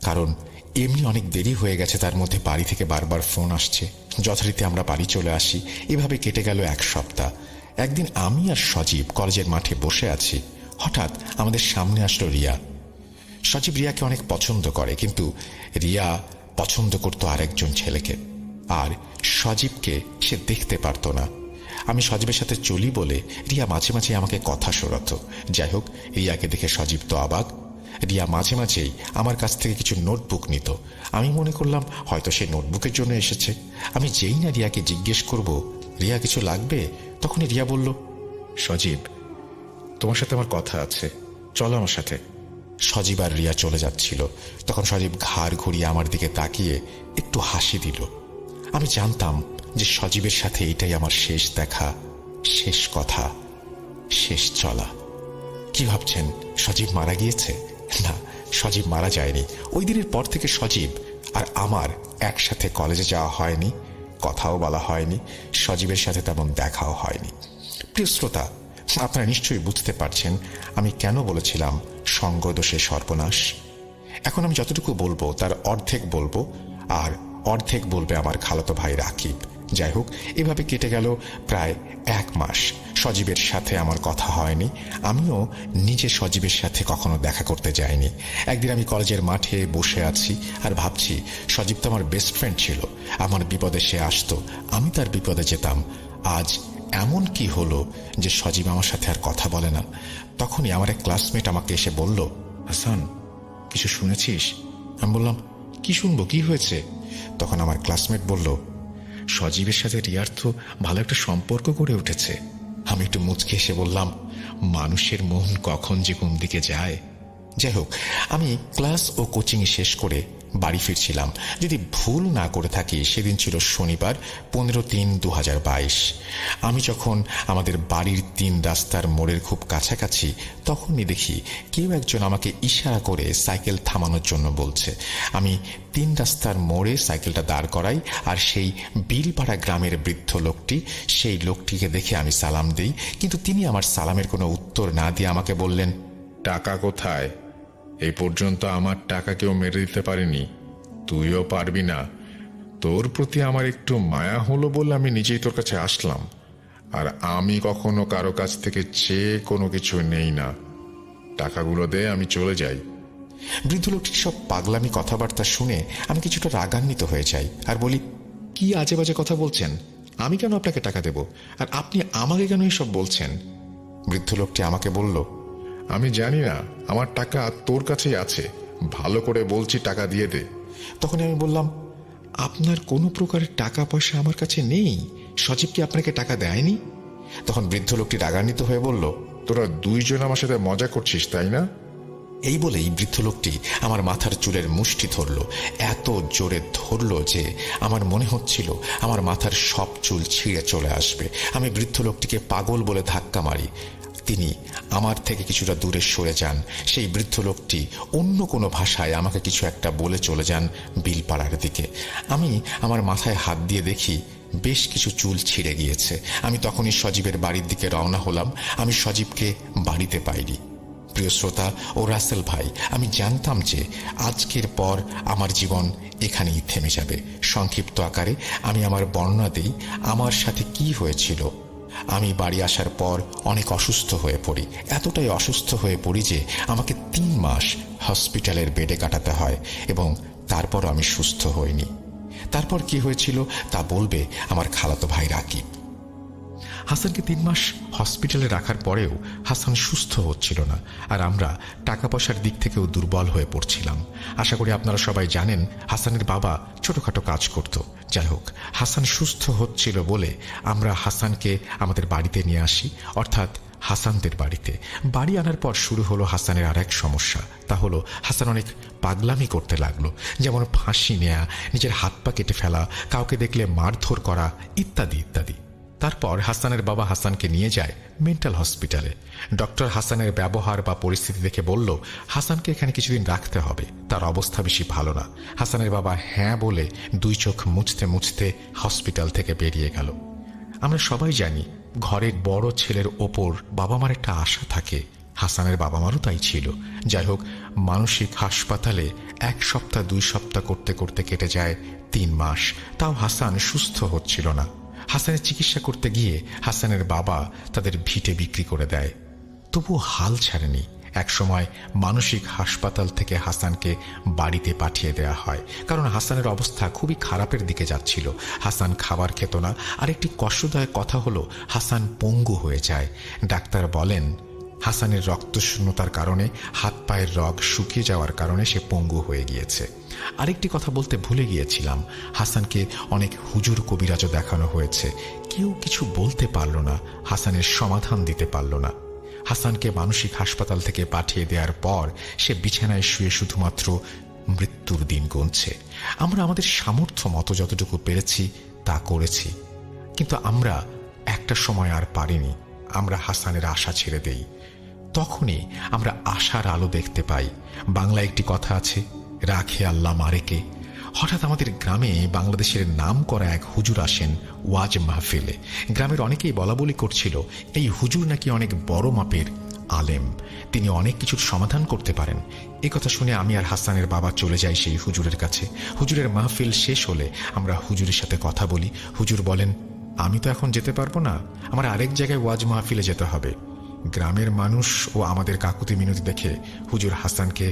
Speaker 3: কারণ এমনি অনেক দেরি হয়ে গেছে। তার মধ্যে বাড়ি থেকে বারবার ফোন আসছে। যথারীতি আমরা বাড়ি চলে আসি। এভাবে কেটে গেল 1 সপ্তাহ। একদিন আমি আর সজীব কলেজের মাঠে বসে আছি। হঠাৎ আমাদের সামনে আসলো রিয়া। সজীব রিয়াকে অনেক পছন্দ করে, কিন্তু রিয়া পছন্দ করত আরেকজন ছেলেকে, আর সজীবকে সে দেখতে পারত না। আমি সজীবের সাথে চলি বলে রিয়া মাঝে মাঝে আমাকে কথা শোনাত। যাই হোক, রিয়াকে দেখে সজীব তো অবাক। রিয়া মাঝে মাঝেই আমার কাছ থেকে কিছু নোটবুক নিত। আমি মনে করলাম হয়তো সে নোটবুকের জন্য এসেছে। আমি যেই না রিয়াকে জিজ্ঞেস করব, রিয়া কিছু লাগবে, তখনই রিয়া বলল,
Speaker 2: সজীব, তোমার সাথে আমার কথা আছে, চলো আমার সাথে।
Speaker 3: সজীব আর রিয়া চলে যাচ্ছিল। তখন সজীব ঘাড় ঘুরিয়ে আমার দিকে তাকিয়ে একটু হাসি দিল। আমি জানতাম যে সজীবের সাথে এটাই আমার শেষ দেখা, শেষ কথা, শেষ চলা। কি ভাবছেন, সজীব মারা গিয়েছে? না, সজীব মারা যায়নি। ওই দিনের পর থেকে সজীব আর আমার একসাথে কলেজে যাওয়া হয়নি, কথাও বলা হয়নি, সজীবের সাথে তেমন দেখাও হয়নি। প্রিয় শ্রোতা, আপনারা নিশ্চয়ই বুঝতে পারছেন আমি কেন বলেছিলাম সঙ্গদোষে সর্বনাশ। এখন আমি যতটুকু বলবো তার অর্ধেক বলবো, আর অর্ধেক বলবে আমার খালাতো ভাই রাকিব। যাই হোক, এভাবে কেটে গেল প্রায় 1 মাস। সজীবের সাথে আমার কথা হয়নি, আমিও নিজে সজীবের সাথে কখনো দেখা করতে যাইনি। একদিন আমি কলেজের মাঠে বসে আছি আর ভাবছি, সজীব তো আমার বেস্ট ফ্রেন্ড ছিল। আমার বিপদে সে আসতো, আমি তার বিপদে যেতাম। আজ এমন কি হলো যে সজীব আমার সাথে আর কথা বলে না? তখনই আমার এক ক্লাসমেট আমাকে এসে বলল,
Speaker 2: হাসান, কিছু শুনেছিস?
Speaker 3: আমি বললাম, কি শুনবো, কি হয়েছে? তখন আমার ক্লাসমেট বলল,
Speaker 2: সজীবের সাথে রিয়ার তো ভালো একটা সম্পর্ক গড়ে উঠেছে।
Speaker 3: আমি একটু মুচকে এসে বললাম,
Speaker 2: মানুষের মন কখন যে কোন দিকে যায়।
Speaker 3: যাই হোক, আমি ক্লাস ও কোচিং শেষ করে বাড়ি ফিরছিলাম। যদি ভুল না করে থাকি, সেদিন ছিল শনিবার, 15/3/2022। আমি যখন আমাদের বাড়ির 3 রাস্তার মোড়ের খুব কাছাকাছি, তখনই দেখি কেউ একজন আমাকে ইশারা করে সাইকেল থামানোর জন্য বলছে। আমি 3 রাস্তার মোড়ে সাইকেলটা দাঁড় করাই, আর সেই বিলপাড়া গ্রামের বৃদ্ধ লোকটি, সেই লোকটিকে দেখে আমি সালাম দিই, কিন্তু তিনি আমার সালামের কোনো উত্তর না দিয়ে আমাকে বললেন,
Speaker 2: টাকা কোথায়? এই পর্যন্ত আমার টাকা কেউ মেরে দিতে পারেনি, তুইও পারবি না। তোর প্রতি আমার একটু মায়া হলো বলে আমি নিজেই তোর কাছে আসলাম, আর আমি কখনো কারো কাছ থেকে চেয়ে কোনো কিছু নেই না। টাকাগুলো দে, আমি চলে যাই।
Speaker 3: বৃদ্ধ লোকটির সব পাগলামি কথাবার্তা শুনে আমি কিছুটা রাগান্বিত হয়ে যাই আর বলি,
Speaker 2: কি আজে বাজে কথা বলছেন? আমি কেন আপনাকে টাকা দেব, আর আপনি আমাকে কেন এসব বলছেন?
Speaker 3: বৃদ্ধ লোকটি আমাকে বলল,
Speaker 2: আমি জানি না, আমার টাকা তোর কাছেই আছে, ভালো করে বলছি, টাকা দিয়ে দে।
Speaker 3: তখন আমি বললাম,
Speaker 2: আপনার কোনো প্রকারের টাকা পয়সা আমার কাছে নেই, সজীব কি আপনাকে টাকা দেয়নি? তখন বৃদ্ধ লোকটি রাগান্বিত হয়ে বলল, তোরা দুইজন আমার সাথে মজা করছিস তাই না? এই বলেই বৃদ্ধ লোকটি আমার মাথার চুলের মুষ্টি ধরল, এত জোরে ধরল যে আমার মনে হচ্ছিল আমার মাথার সব চুল ছিঁড়ে চলে আসবে। আমি বৃদ্ধ লোকটিকে পাগল বলে ধাক্কা মারি। তিনি আমার থেকে কিছুটা দূরে সরে যান। সেই বৃদ্ধ লোকটি অন্য কোনো ভাষায় আমাকে কিছু একটা বলে চলে যান বিলপাড়ার দিকে। আমি আমার মাথায় হাত দিয়ে দেখি বেশ কিছু চুল ছিঁড়ে গিয়েছে। আমি তখনই সজীবের বাড়ির দিকে রওনা হলাম। আমি সজীবকে বাড়িতে পাইনি। প্রিয় শ্রোতা ও রাসেল ভাই, আমি জানতাম যে আজকের পর আমার জীবন এখানেই থেমে যাবে। সংক্ষিপ্ত আকারে আমি আমার বর্ণনা দিই আমার সাথে কি হয়েছিল। আমি বাড়ি আসার পর অনেক অসুস্থ হয়ে পড়ি। এতটাই অসুস্থ হয়ে পড়ি যে আমাকে 3 মাস হসপিটালের বেডে কাটাতে হয় এবং তারপরও আমি সুস্থ হইনি। তারপর কি হয়েছিল তা বলবে আমার খালাতো ভাই রাকিব। হাসানকে 3 মাস হসপিটালে রাখার পরেও হাসান সুস্থ হচ্ছিল না, আর আমরা টাকা পয়সার দিক থেকেও দুর্বল হয়ে পড়ছিলাম। আশা করি আপনারা সবাই জানেন হাসানের বাবা ছোটখাটো কাজ করত। যাই হোক, হাসান সুস্থ হচ্ছিল বলে আমরা হাসানকে আমাদের বাড়িতে নিয়ে আসি, অর্থাৎ হাসানদের বাড়িতে। বাড়ি আনার পর শুরু হলো হাসানের আর এক সমস্যা। তা হলো হাসান অনেক পাগলামি করতে লাগলো, যেমন ফাঁসি নেয়া, নিজের হাত পা কেটে ফেলা, কাউকে দেখলে মারধর করা, ইত্যাদি ইত্যাদি। তারপর হাসানের বাবা হাসানকে নিয়ে যায় মেন্টাল হসপিটালে। ডক্টর হাসানের ব্যবহার বা পরিস্থিতি দেখে বলল, হাসানকে এখানে কিছুদিন রাখতে হবে, তার অবস্থা বেশি ভালো না। হাসানের বাবা হ্যাঁ বলে 2 চোখ মুছতে মুছতে হসপিটাল থেকে বেরিয়ে গেল। আমরা সবাই জানি ঘরের বড় ছেলের ওপর বাবা মার একটা আশা থাকে। হাসানের বাবা মারও তাই ছিল। যাই হোক, মানসিক হাসপাতালে 1 সপ্তাহ 2 সপ্তাহ করতে করতে কেটে যায় 3 মাস। তাও হাসান সুস্থ হচ্ছিল না। হাসানের চিকিৎসা করতে গিয়ে হাসানের বাবা তাদের ভিটে বিক্রি করে দেয়। তবুও হাল ছাড়েনি। একসময় মানসিক হাসপাতাল থেকে হাসানকে বাড়িতে পাঠিয়ে দেয়া হয়, কারণ হাসানের অবস্থা খুবই খারাপের দিকে যাচ্ছিল। হাসান খাবার খেত না, আর একটি কষ্টদায়ক কথা হলো হাসান পঙ্গু হয়ে যায়। ডাক্তার বলেন হাসানের রক্তশূন্যতার কারণে হাত পায়ের রগ শুকিয়ে যাওয়ার কারণে সে পঙ্গু হয়ে গিয়েছে। আরেকটি কথা বলতে ভুলে গিয়েছিলাম, হাসানকে অনেক হুজুর কবিরাজও দেখানো হয়েছে, কেউ কিছু বলতে পারল না, হাসানের সমাধান দিতে পারল না। হাসানকে মানসিক হাসপাতাল থেকে পাঠিয়ে দেওয়ার পর সে বিছানায় শুয়ে শুধুমাত্র মৃত্যুর দিন গুনছে। আমরা আমাদের সামর্থ্য মতো যতটুকু পেরেছি তা করেছি, কিন্তু আমরা একটা সময় আর পারিনি। আমরা হাসানের আশা ছেড়ে দেই। তখনই আমরা আশার আলো দেখতে পাই। বাংলায় একটি কথা আছে, রাখে আল্লাহ মারেকে। হঠাৎ আমাদের গ্রামে বাংলাদেশের নাম করা এক হুজুর আসেন ওয়াজ মাহফিলে। গ্রামের অনেকেই বলা বলি করছিল এই হুজুর নাকি অনেক বড় মাপের আলেম, তিনি অনেক কিছুর সমাধান করতে পারেন। এ কথা শুনে আমি আর হাসানের বাবা চলে যাই সেই হুজুরের কাছে। হুজুরের মাহফিল শেষ হলে আমরা হুজুরের সাথে কথা বলি। হুজুর বলেন, আমি তো এখন যেতে পারবো না, আমার আরেক জায়গায় ওয়াজ মাহফিলে যেতে হবে। গ্রামের মানুষ ও আমাদের কাকুতি মিনতি দেখে হুজুর হাসানকে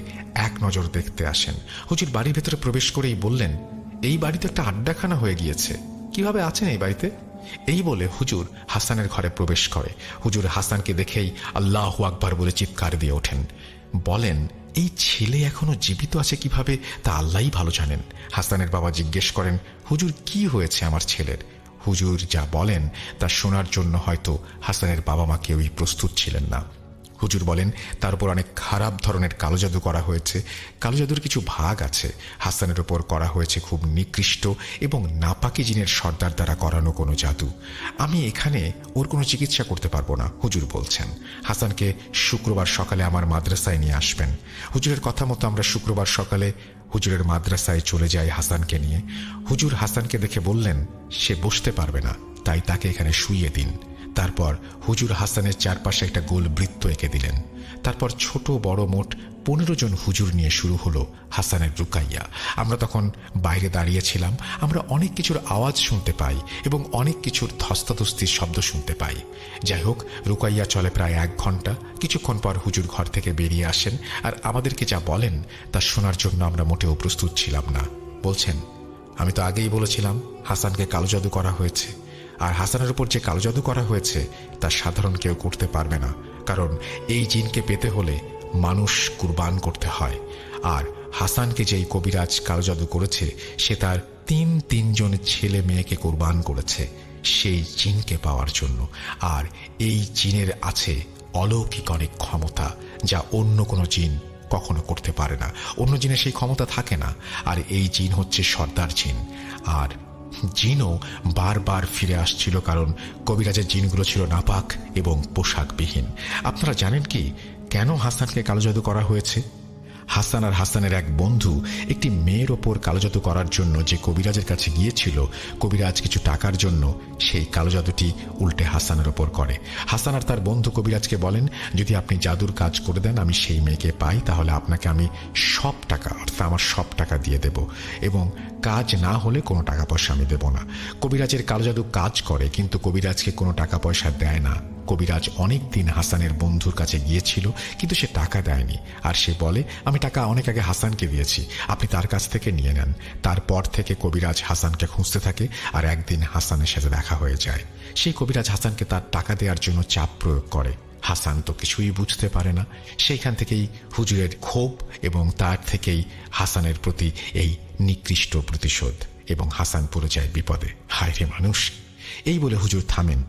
Speaker 2: এক নজর দেখতে আসেন। হুজুর বাড়ির ভেতরে প্রবেশ করেই বললেন, এই বাড়িতে একটা আড্ডাখানা হয়ে গিয়েছে, কিভাবে আছেন এই বাড়িতে? এই বলে হুজুর হাসানের ঘরে প্রবেশ করে। হুজুর হাসানকে দেখেই আল্লাহু আকবার বলে চিৎকার দিয়ে ওঠেন। বলেন, এই ছেলে এখনো জীবিত আছে কিভাবে তা আল্লাহই ভালো জানেন। হাসানের বাবা জিজ্ঞেস করেন, হুজুর কি হয়েছে আমার ছেলের? হুজুর যা বলেন তা শোনার জন্য হয়তো হাসানের বাবা মা কেউই প্রস্তুত ছিলেন না। হুজুর বলেন, তার উপর অনেক খারাপ ধরনের কালো জাদু করা হয়েছে। কালো জাদুর কিছু ভাগ আছে। হাসানের উপর করা হয়েছে খুব নিকৃষ্ট এবং নাপাকি জিনের সর্দার দ্বারা করানো কোনো জাদু। আমি এখানে ওর কোনো চিকিৎসা করতে পারবো না, হুজুর বলছেন। হাসানকে শুক্রবার সকালে আমার মাদ্রাসায় নিয়ে আসবেন। হুজুরের কথা মতো আমরা শুক্রবার সকালে হুজুরের মাদ্রাসায় চলে যাই হাসানকে নিয়ে। হুজুর হাসানকে দেখে বললেন, সে বসতে পারবে না, তাই তাকে এখানে শুইয়ে দিন। তারপর হুজুর হাসানের চারপাশে একটা গোল বৃত্ত এঁকে দিলেন। তারপর ছোট বড় মোট 15 জন হুজুর নিয়ে শুরু হলো হাসানের রুকাইয়া। আমরা তখন বাইরে দাঁড়িয়েছিলাম। আমরা অনেক কিছুর আওয়াজ শুনতে পাই এবং অনেক কিছুর ধস্তাধস্তির শব্দ শুনতে পাই। যাই হোক, রুকাইয়া চলে প্রায় 1 ঘন্টা। কিছুক্ষণ পর হুজুর ঘর থেকে বেরিয়ে আসেন, আর আমাদেরকে যা বলেন তা শোনার জন্য আমরা মোটেও প্রস্তুত ছিলাম না। বলছেন, আমি তো আগেই বলেছিলাম হাসানকে কালো জাদু করা হয়েছে, আর হাসানের উপর যে কালো জাদু করা হয়েছে তা সাধারণ কেউ করতে পারবে না, কারণ এই জিনকে পেতে হলে মানুষ কুরবান করতে হয়। আর হাসানকে যেই কবিরাজ কালো জাদু করেছে সে তার 3 জন ছেলে মেয়েকে কুরবান করেছে। সেই জিনকে পাওয়ার জন্য। আর এই জিনের আছে অলৌকিক অনেক ক্ষমতা, যা অন্য কোনো জিন কখনো করতে পারে না। অন্য জিনের সেই ক্ষমতা থাকে না। আর এই জিন হচ্ছে সর্দার জিন। আর জিনও বারবার ফিরে আসছিল, কারণ কবিরাজের জিনগুলো ছিল নাপাক এবং পোশাকবিহীন। আপনারা জানেন কি কেন হাসানকে কালো জাদু করা হয়েছে? হাসান আর হাসানের এক বন্ধু একটি মেয়ের ওপর কালো জাদু করার জন্য যে কবিরাজের কাছে গিয়েছিল, কবিরাজ কিছু টাকার জন্য সেই কালো জাদুটি উল্টে হাসানের ওপর করে। হাসান আর তার বন্ধু কবিরাজকে বলেন, যদি আপনি জাদুর কাজ করে দেন, আমি সেই মেয়েকে পাই, তাহলে আপনাকে আমি সব টাকা, অর্থাৎ আমার সব টাকা দিয়ে দেব, এবং কাজ না হলে কোনো টাকা পয়সা আমি দেব না। কবিরাজের কালো জাদু কাজ করে, কিন্তু কবিরাজকে কোনো টাকা পয়সা দেয় না। কবিরাজ অনেক দিন হাসানের বন্ধুর কাছে গিয়েছিল, কিন্তু সে টাকা দেয়নি। আর সে বলে, আমি টাকা অনেক আগে হাসানকে দিয়েছি, আপনি তার কাছ থেকে নিয়ে নেন। তারপর থেকে কবিরাজ হাসানকে খুঁজতে থাকে, আর একদিন হাসানের সাথে দেখা হয়ে যায়। সেই কবিরাজ হাসানকে তার টাকা দেওয়ার জন্য চাপ প্রয়োগ করে। হাসান তো কিছুই বুঝতে পারে না। সেইখান থেকেই হুজুরের ক্ষোভ, এবং তার থেকেই হাসানের প্রতি এই নিকৃষ্ট প্রতিশোধ, এবং হাসান পড়ে যায় বিপদে। হায় রে মানুষ! এই বলে হুজুর থামেন।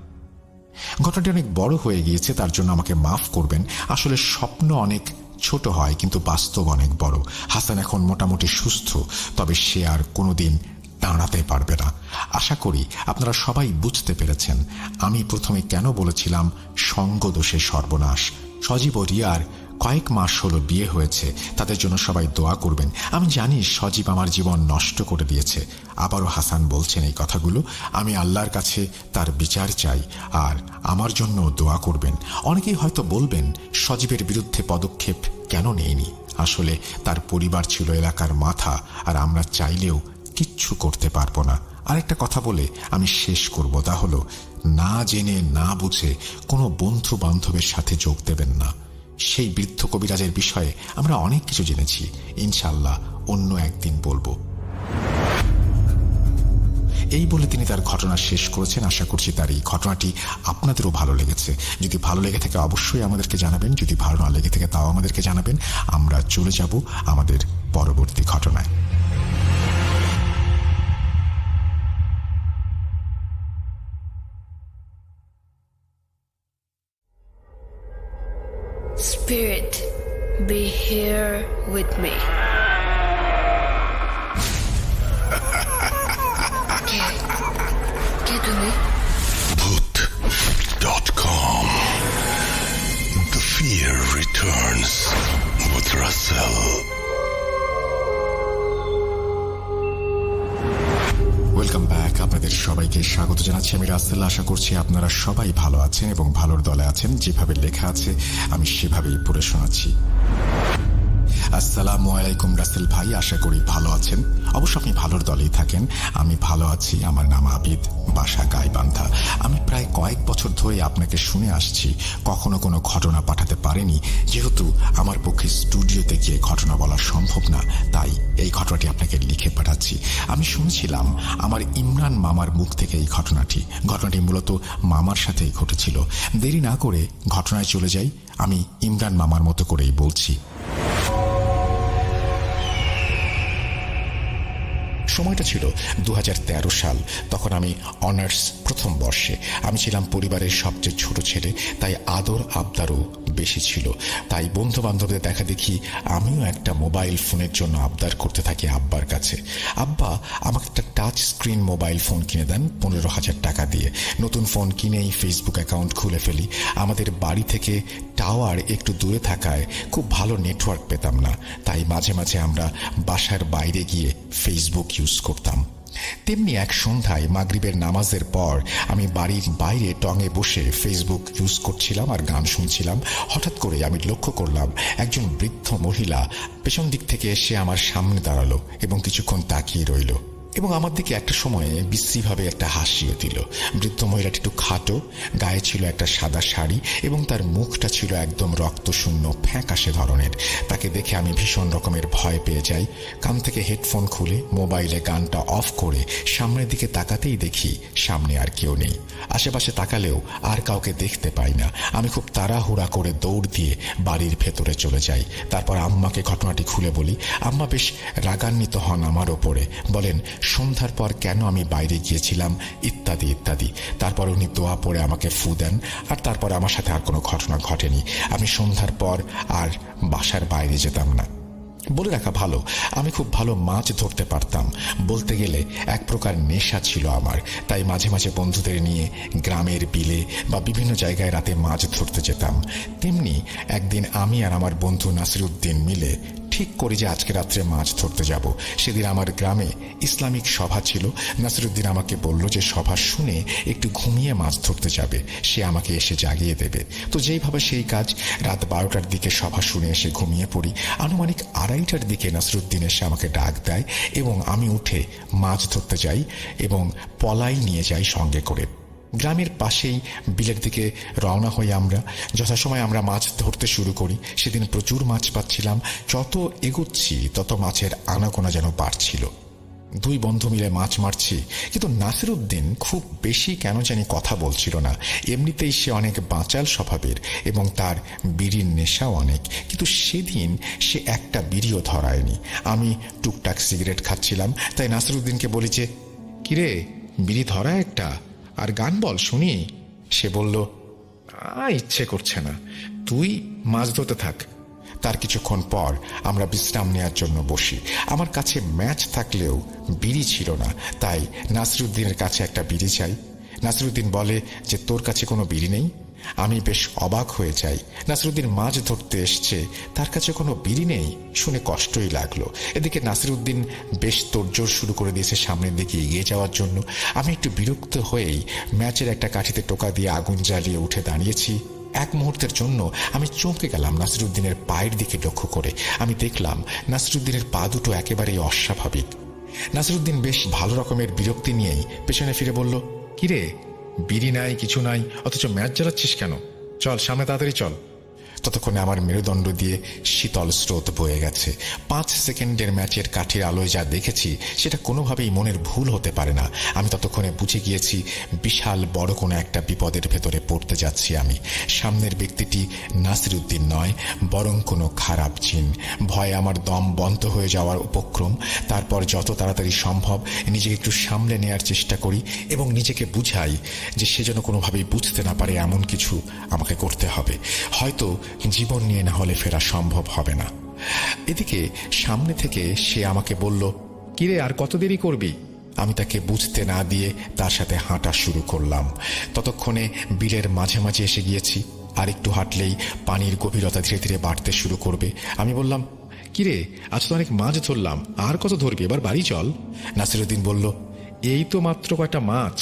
Speaker 2: ঘটনাটি অনেক বড় হয়ে গিয়েছে, তার জন্য আমাকে মাফ করবেন। আসলে স্বপ্ন অনেক ছোট হয়, কিন্তু বাস্তব অনেক বড়। হাসান এখন মোটামুটি সুস্থ, তবে সে আর কোনোদিন দাঁড়াতে পারবে না। আশা করি আপনারা সবাই বুঝতে পেরেছেন আমি প্রথমে কেন বলেছিলাম সঙ্গদোষে সর্বনাশ। সজীব ও রিয়ার কয়েক মাস হলো বিয়ে হয়েছে, তাদের জন্য সবাই দোয়া করবেন। আমি জানি সজীব আমার জীবন নষ্ট করে দিয়েছে। আবারও হাসান বলছেন এই কথাগুলো। আমি আল্লাহর কাছে তার বিচার চাই, আর আমার জন্য দোয়া করবেন। অনেকেই হয়তো বলবেন, সজীবের বিরুদ্ধে পদক্ষেপ কেন নেয়নি? আসলে তার পরিবার ছিল এলাকার মাথা, আর আমরা চাইলেও কিচ্ছু করতে পারবো না। আরেকটা কথা বলে আমি শেষ করব, তা হলো, না জেনে না বুঝে কোনো বন্ধু বান্ধবের সাথে যোগ দেবেন না। সেই বৃদ্ধ কবিরাজের বিষয়ে আমরা অনেক কিছু জেনেছি, ইনশাল্লাহ অন্য একদিন বলবো। এই বলে তিনি তার ঘটনা শেষ করেছেন। আশা করছি তার এই ঘটনাটি আপনাদেরও ভালো লেগেছে। যদি ভালো লেগে থাকে অবশ্যই আমাদেরকে জানাবেন, যদি ভালো না লেগে থাকে তাও আমাদেরকে জানাবেন। আমরা চলে যাব আমাদের পরবর্তী ঘটনায়।
Speaker 4: Spirit, be here with me. কে তুমি?
Speaker 5: Bhoot.com. The fear returns with Russell.
Speaker 3: Welcome back. আপনাদের সবাইকে স্বাগত জানাচ্ছি। আমি রাসেল। আশা করছি আপনারা সবাই ভালো আছেন এবং ভালোর দলে আছেন। যেভাবে লেখা আছে আমি সেভাবেই পড়ে শোনাচ্ছি। আসসালামু আলাইকুম রাসেল ভাই, আশা করি ভালো আছেন। অবশ্য আপনি ভালোর দলেই থাকেন। আমি ভালো আছি। আমার নাম আবিদ, বাসা গাইবান্ধা। আমি প্রায় কয়েক বছর ধরে আপনাকে শুনে আসছি, কখনো কোনো ঘটনা পাঠাতে পারেনি, যেহেতু আমার পক্ষে স্টুডিওতে গিয়ে ঘটনা বলা সম্ভব না, তাই এই ঘটনাটি আপনাকে লিখে পাঠাচ্ছি। আমি শুনেছিলাম আমার ইমরান মামার মুখ থেকে এই ঘটনাটি মূলত মামার সাথেই ঘটেছিল। দেরি না করে ঘটনায় চলে যাই। আমি ইমরান মামার মতো করেই বলছি। সময়টা ছিল 2013 সাল। তখন আমি অনার্স প্রথম বর্ষে। আমি ছিলাম পরিবারের সবচেয়ে ছোট ছেলে, তাই আদর আবদারও বেশি ছিল। তাই বন্ধু বান্ধবদের দেখা দেখি আমিও একটা মোবাইল ফোনের জন্য আবদার করতে থাকি আব্বার কাছে। আব্বা আমাকে একটা টাচ স্ক্রিন মোবাইল ফোন কিনে দেন 15,000 টাকা দিয়ে। নতুন ফোন কিনেই ফেসবুক অ্যাকাউন্ট খুলে ফেলি। আমাদের বাড়ি থেকে টাওয়ার একটু দূরে থাকায় খুব ভালো নেটওয়ার্ক পেতাম না, তাই মাঝে মাঝে আমরা বাসার বাইরে গিয়ে ফেসবুক ইউজ করতাম। তেমনি এক সন্ধ্যায় মাগরিবের নামাজের পর আমি বাড়ির বাইরে টঙে বসে ফেসবুক ইউজ করছিলাম আর গান শুনছিলাম। হঠাৎ করে আমি লক্ষ্য করলাম একজন বৃদ্ধ মহিলা পেছন দিক থেকে এসে আমার সামনে দাঁড়ালো এবং কিছুক্ষণ তাকিয়ে রইল, এবং আমার দিকে একটা সময়ে বিশ্রীভাবে একটা হাসিও দিল। বৃদ্ধ মহিলাটি একটু খাটো, গায়ে ছিল একটা সাদা শাড়ি, এবং তার মুখটা ছিল একদম রক্তশূন্য ফ্যাকাশে ধরনের। তাকে দেখে আমি ভীষণ রকমের ভয় পেয়ে যাই। কান থেকে হেডফোন খুলে মোবাইলে গানটা অফ করে সামনের দিকে তাকাতেই দেখি সামনে আর কেউ নেই। আশেপাশে তাকালেও আর কাউকে দেখতে পাই না। আমি খুব তাড়াহুড়া করে দৌড় দিয়ে বাড়ির ভেতরে চলে যাই। তারপর আম্মাকে ঘটনাটি খুলে বলি। আম্মা বেশ রাগান্বিত হন আমার ওপরে, বলেন, সন্ধ্যার পর কেন আমি বাইরে গিয়েছিলাম, ইত্যাদি ইত্যাদি। তারপর উনি দোয়া পড়ে আমাকে ফু দেন, আর তারপর আমার সাথে আর কোনো ঘটনা ঘটেনি। আমি সন্ধ্যার পর আর বাসার বাইরে যেতাম না। বলে রাখা ভালো, আমি খুব ভালো মাছ ধরতে পারতাম। বলতে গেলে এক প্রকার নেশা ছিল আমার। তাই মাঝে মাঝে বন্ধুদের নিয়ে গ্রামের বিলে বা বিভিন্ন জায়গায় রাতে মাছ ধরতে যেতাম। তেমনি একদিন আমি আর আমার বন্ধু নাসিরউদ্দিন মিলে ঠিক করি যে আজকে রাত্রে মাছ ধরতে যাব। সেদিন আমার গ্রামে ইসলামিক সভা ছিল। নাসিরউদ্দিন আমাকে বলল যে সভা শুনে একটু ঘুমিয়ে মাছ ধরতে যাবে, সে আমাকে এসে জাগিয়ে দেবে। তো যেইভাবে সেই কাজ। রাত 12টার দিকে সভা শুনে এসে ঘুমিয়ে পড়ি। আনুমানিক 2:30টার দিকে নাসিরউদ্দিন এসে আমাকে ডাক দেয় এবং আমি উঠে মাছ ধরতে যাই এবং পলাই নিয়ে যাই সঙ্গে করে। গ্রামের পাশেই বিলের দিকে রওনা হই আমরা। যথাসময় আমরা মাছ ধরতে শুরু করি। সেদিন প্রচুর মাছ পাচ্ছিলাম। যত এগোচ্ছি তত মাছের আনাগোনা যেন বাড়ছিল। দুই বন্ধু মিলে মাছ মারছি, কিন্তু নাসিরউদ্দিন খুব বেশি কেন জানি কথা বলছিল না। এমনিতেই সে অনেক বাঁচাল স্বভাবের এবং তার বিড়ির নেশাও অনেক, কিন্তু সেদিন সে একটা বিড়িও ধরায়নি। আমি টুকটাক সিগারেট খাচ্ছিলাম, তাই নাসিরউদ্দিনকে বলি যে, কিরে, বিড়ি ধরা একটা, আর গান বল শুনি। সে বলল, ইচ্ছে করছে না, তুই মাছ ধরতে থাক। তার কিছুক্ষণ পর আমরা বিশ্রাম নেওয়ার জন্য বসি। আমার কাছে ম্যাচ থাকলেও বিড়ি ছিল না, তাই নাসিরউদ্দিনের কাছে একটা বিড়ি চাই। নাসিরউদ্দিন বলে যে, তোর কাছে কোনো বিড়ি নেই? আমি বেশ অবাক হয়ে যাই। নাসিরউদ্দিন মাছ ধরতে এসছে, তার কাছে কোনো বিড়ি নেই শুনে কষ্টই লাগলো। এদিকে নাসিরউদ্দিন বেশ তোড়জোড় শুরু করে দিয়েছে সামনের দিকে এগিয়ে যাওয়ার জন্য। আমি একটু বিরক্ত হয়েই ম্যাচের একটা কাঠিতে টোকা দিয়ে আগুন জ্বালিয়ে উঠে দাঁড়িয়েছি। এক মুহূর্তের জন্য আমি চমকে গেলাম নাসিরউদ্দিনের পায়ের দিকে লক্ষ্য করে। আমি দেখলাম নাসিরউদ্দিনের পা দুটো একেবারেই অস্বাভাবিক। নাসিরউদ্দিন বেশ ভালো রকমের বিরক্তি নিয়েই পেছনে ফিরে বলল, কিরে, বিড়ি নাই, কিছু নাই, অথচ ম্যাচ জ্বালাচ্ছিস কেন? চল সামনে, তাড়াতাড়ি চল। ততক্ষণে আমার মেরুদণ্ড দিয়ে শীতল স্রোত বয়ে গেছে। 5 সেকেন্ডের ম্যাচের কাঠির আলোয় যা দেখেছি সেটা কোনোভাবেই মনের ভুল হতে পারে না। আমি ততক্ষণে বুঝে গিয়েছি বিশাল বড় কোনো একটা বিপদের ভেতরে পড়তে যাচ্ছি আমি। সামনের ব্যক্তিটি নাসিরউদ্দিন নয়, বরং কোনো খারাপ জিন। ভয়ে আমার দম বন্ধ হয়ে যাওয়ার উপক্রম। তারপর যত তাড়াতাড়ি সম্ভব নিজেকে একটু সামলে নেওয়ার চেষ্টা করি এবং নিজেকে বুঝাই যে সে যেন কোনোভাবেই বুঝতে না পারে এমন কিছু আমাকে করতে হবে। হয়তো জীবন নিয়ে না হলে ফেরা সম্ভব হবে না। এদিকে সামনে থেকে সে আমাকে বলল, কিরে, আর কত দেরি করবি? আমি তাকে বুঝতে না দিয়ে তার সাথে হাঁটা শুরু করলাম। ততক্ষণে বিলের মাঝে মাঝে এসে গিয়েছি। আর একটু হাঁটলেই পানির গভীরতা ধীরে ধীরে বাড়তে শুরু করবে। আমি বললাম, কিরে, আজ তো অনেক মাছ ধরলাম, আর কত ধরবি, এবার বাড়ি চল। নাসিরউদ্দিন বলল, এই তো মাত্র কয়টা মাছ,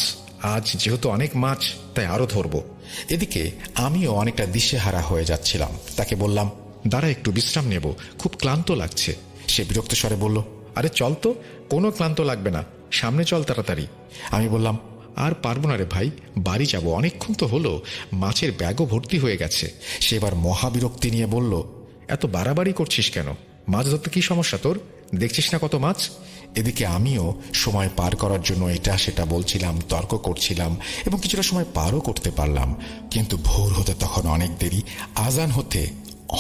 Speaker 3: আজ যেহেতু অনেক মাছ তাই আরো ধরবো। এদিকে আমিও অনেকটা দিশেহারা হয়ে যাচ্ছিলাম। তাকে বললাম, দাঁড়া, একটু বিশ্রাম নেব, খুব ক্লান্ত লাগছে। সে বিরক্ত স্বরে বলল, আরে চল তো, কোনো ক্লান্ত লাগবে না, সামনে চল তাড়াতাড়ি। আমি বললাম, আর পারবো না রে ভাই, বাড়ি যাব, অনেকক্ষণ তো হলো, মাছের ব্যাগও ভর্তি হয়ে গেছে। সে এবার মহাবিরক্তি নিয়ে বলল, এত বাড়াবাড়ি করছিস কেন? মাছ ধরতে কি সমস্যা তোর? দেখছিস না কত মাছ? এদিকে আমিও সময় পার করার জন্য এটা সেটা বলছিলাম, তর্ক করছিলাম এবং কিছুটা সময় পারও করতে পারলাম। কিন্তু ভোর হতে তখন অনেক দেরি, আজান হতে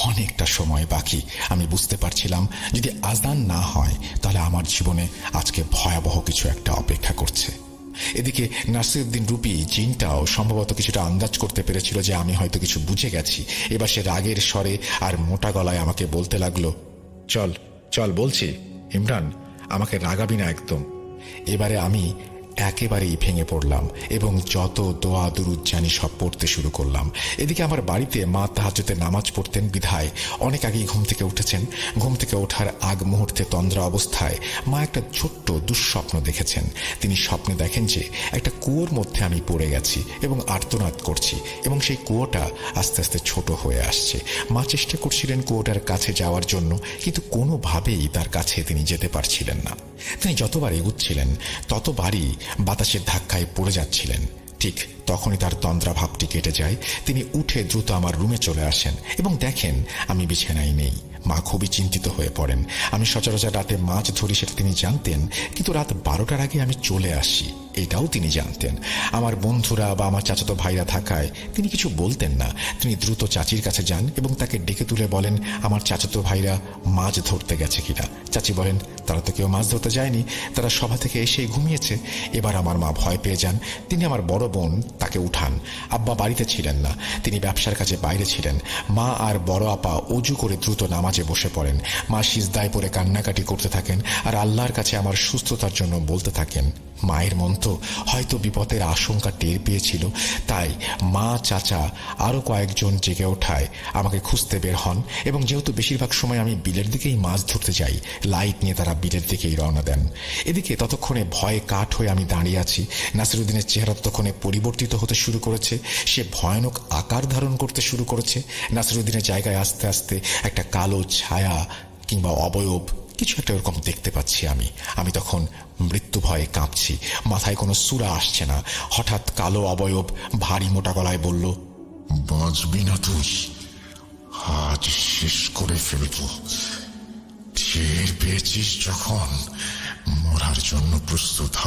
Speaker 3: অনেকটা সময় বাকি। আমি বুঝতে পারছিলাম যদি আজান না হয় তাহলে আমার জীবনে আজকে ভয়াবহ কিছু একটা অপেক্ষা করছে। এদিকে নাসিরউদ্দিন রূপী জিনটাও সম্ভবত কিছুটা আন্দাজ করতে পেরেছিল যে আমি হয়তো কিছু বুঝে গেছি। এবার সে রাগের স্বরে আর মোটা গলায় আমাকে বলতে লাগলো, চল চল বলছি, ইমরান, আমাকে রাগাবি না একদম। এবারে আমি একেবারেই ভেঙে পড়লাম এবং যত দোয়া দুরুদ জানি সব পড়তে শুরু করলাম। এদিকে আমার বাড়িতে মা তাহাজ্জুদে নামাজ পড়তেন বিধায় অনেক আগেই ঘুম থেকে উঠেছেন। ঘুম থেকে ওঠার আগ মুহূর্তে তন্দ্রা অবস্থায় মা একটা ছোট্ট দুঃস্বপ্ন দেখেছেন। তিনি স্বপ্নে দেখেন যে একটা কুয়োর মধ্যে আমি পড়ে গেছি এবং আর্তনাদ করছি এবং সেই কুয়োটা আস্তে আস্তে ছোট হয়ে আসছে। মা চেষ্টা করছিলেন কুয়োটার কাছে যাওয়ার জন্য, কিন্তু কোনোভাবেই তার কাছে তিনি যেতে পারছিলেন না। তিনি যতবার এগুচ্ছিলেন ততবারই বাতাসের ধাক্কায় পড়ে যাচ্ছিলেন। ঠিক তখনই তার তন্দ্রা ভাবটি কেটে যায়। তিনি উঠে দ্রুত আমার রুমে চলে আসেন এবং দেখেন আমি বিছানায় নেই। মা খুবই চিন্তিত হয়ে পড়েন। আমি সচরাচর রাতে মাছ ধরি সেটা তিনি জানতেন, কিন্তু রাত 12টার আগে আমি চলে আসি
Speaker 2: এটাও তিনি জানতেন। আমার বন্ধুরা বা আমার চাচাতো ভাইরা থাকায় তিনি কিছু বলতেন না। তিনি দ্রুত চাচির কাছে যান এবং তাকে ডেকে তুলে বলেন আমার চাচাতো ভাইরা মাছ ধরতে গেছে কিনা। চাচি বলেন তারা তো কেউ মাছ ধরতে যায়নি, তারা সভা থেকে এসেই ঘুমিয়েছে। এবার আমার মা ভয় পেয়ে যান। তিনি আমার বড় বোন তাকে উঠান। আব্বা বাড়িতে ছিলেন না, তিনি ব্যবসার কাজে বাইরে ছিলেন। মা আর বড় আপা অজু করে দ্রুত নামাজে বসে পড়েন। মা সিজদায় পড়ে কান্নাকাটি করতে থাকেন আর আল্লাহর কাছে আমার সুস্থতার জন্য বলতে থাকেন। মায়ের মন তো হয়তো বিপদের আশঙ্কা টের পেয়েছিল, তাই মা, চাচা আরও কয়েকজন জেগে ওঠায় আমাকে খুঁজতে বের হন এবং যেহেতু বেশিরভাগ সময় আমি বিলের দিকেই মাছ ধরতে যাই, লাইট নিয়ে তারা বিলের দিকেই রওনা দেন। এদিকে ততক্ষণে ভয়ে কাঠ হয়ে আমি দাঁড়িয়ে আছি। নাসিরুদ্দিনের চেহারা ততক্ষণে পরিবর্তিত হতে শুরু করেছে, সে ভয়ানক আকার ধারণ করতে শুরু করেছে। নাসিরুদ্দিনের জায়গায় আস্তে আস্তে একটা কালো ছায়া কিংবা অবয়ব কিছু একটা ওরকম দেখতে পাচ্ছি আমি তখন মৃত্যু ভয়ে কাঁপছি, মাথায় কোনো সূরা আসছে না। হঠাৎ কালো অবয়ব ভারী মোটা গলায় বলল,
Speaker 5: বাঁচবি না তুই, আজ শেষ করে ফেলব। টের পেয়েছিস যখন, মরার জন্য প্রস্তুত হ।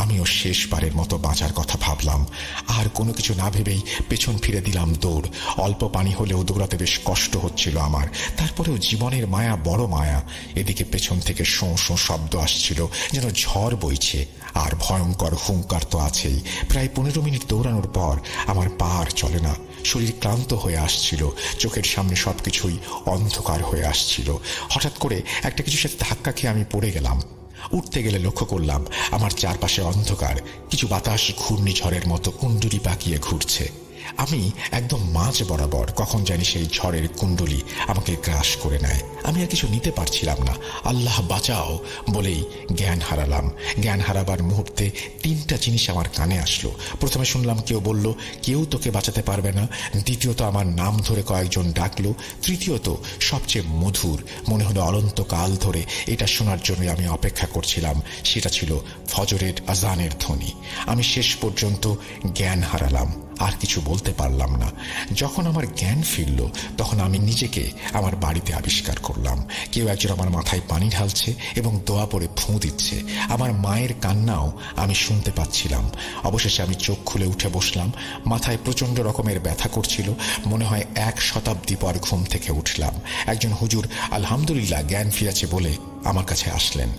Speaker 2: আমিও শেষবারের মতো বাঁচার কথা ভাবলাম। আর কোনো কিছু না ভেবেই পেছন ফিরে দিলাম দৌড়। অল্প পানি হলেও দৌড়াতে বেশ কষ্ট হচ্ছিল আমার, তারপরেও জীবনের মায়া বড় মায়া। এদিকে পেছন থেকে শোঁ শোঁ শব্দ আসছিল, যেন ঝড় বইছে। আর ভয়ঙ্কর হুঙ্কার তো আছেই। প্রায় 15 মিনিট দৌড়ানোর পর আমার পা আর চলে না, শরীর ক্লান্ত হয়ে আসছিল, চোখের সামনে সবকিছুই অন্ধকার হয়ে আসছিল। হঠাৎ করে একটা কিছুর সাথে ধাক্কা খেয়ে আমি পড়ে গেলাম। উঠতে গেলে লক্ষ্য করলাম আমার চারপাশে অন্ধকার, কিছু বাতাস ঘূর্ণিঝড়ের মতো কুণ্ডুলি পাকিয়ে ঘুরছে। আমি একদম মাঝ বরাবর, কখন জানি সেই ঝড়ের কুণ্ডলি আমাকে গ্রাস করে নেয়। আমি আর কিছু নিতে পারছিলাম না। আল্লাহ বাঁচাও বলেই জ্ঞান হারালাম। জ্ঞান হারাবার মুহূর্তে 3টা জিনিস আমার কানে আসলো। প্রথমে শুনলাম কেউ বলল, কেউ তোকে বাঁচাতে পারবে না। দ্বিতীয়ত আমার নাম ধরে কয়েকজন ডাকলো। তৃতীয়ত সবচেয়ে মধুর, মনে হলো অনন্তকাল ধরে এটা শোনার জন্য আমি অপেক্ষা করছিলাম, সেটা ছিল ফজরের আজানের ধ্বনি। আমি শেষ পর্যন্ত জ্ঞান হারালাম, আর কিছু বলতে পারলাম না। যখন আমার জ্ঞান ফিরল তখন আমি নিজেকে আমার বাড়িতে আবিষ্কার করলাম। কেউ একজন আমার মাথায় পানি ঢালছে এবং দোয়া পড়ে ফুঁ দিচ্ছে। আমার মায়ের কান্নাও আমি শুনতে পাচ্ছিলাম। অবশেষে আমি চোখ খুলে উঠে বসলাম। মাথায় প্রচণ্ড রকমের ব্যথা করছিল, মনে হয় 1 শতাব্দী পর ঘুম থেকে উঠলাম। একজন হুজুর আলহামদুলিল্লাহ জ্ঞান ফিরেছে বলে আমার কাছে আসলেন।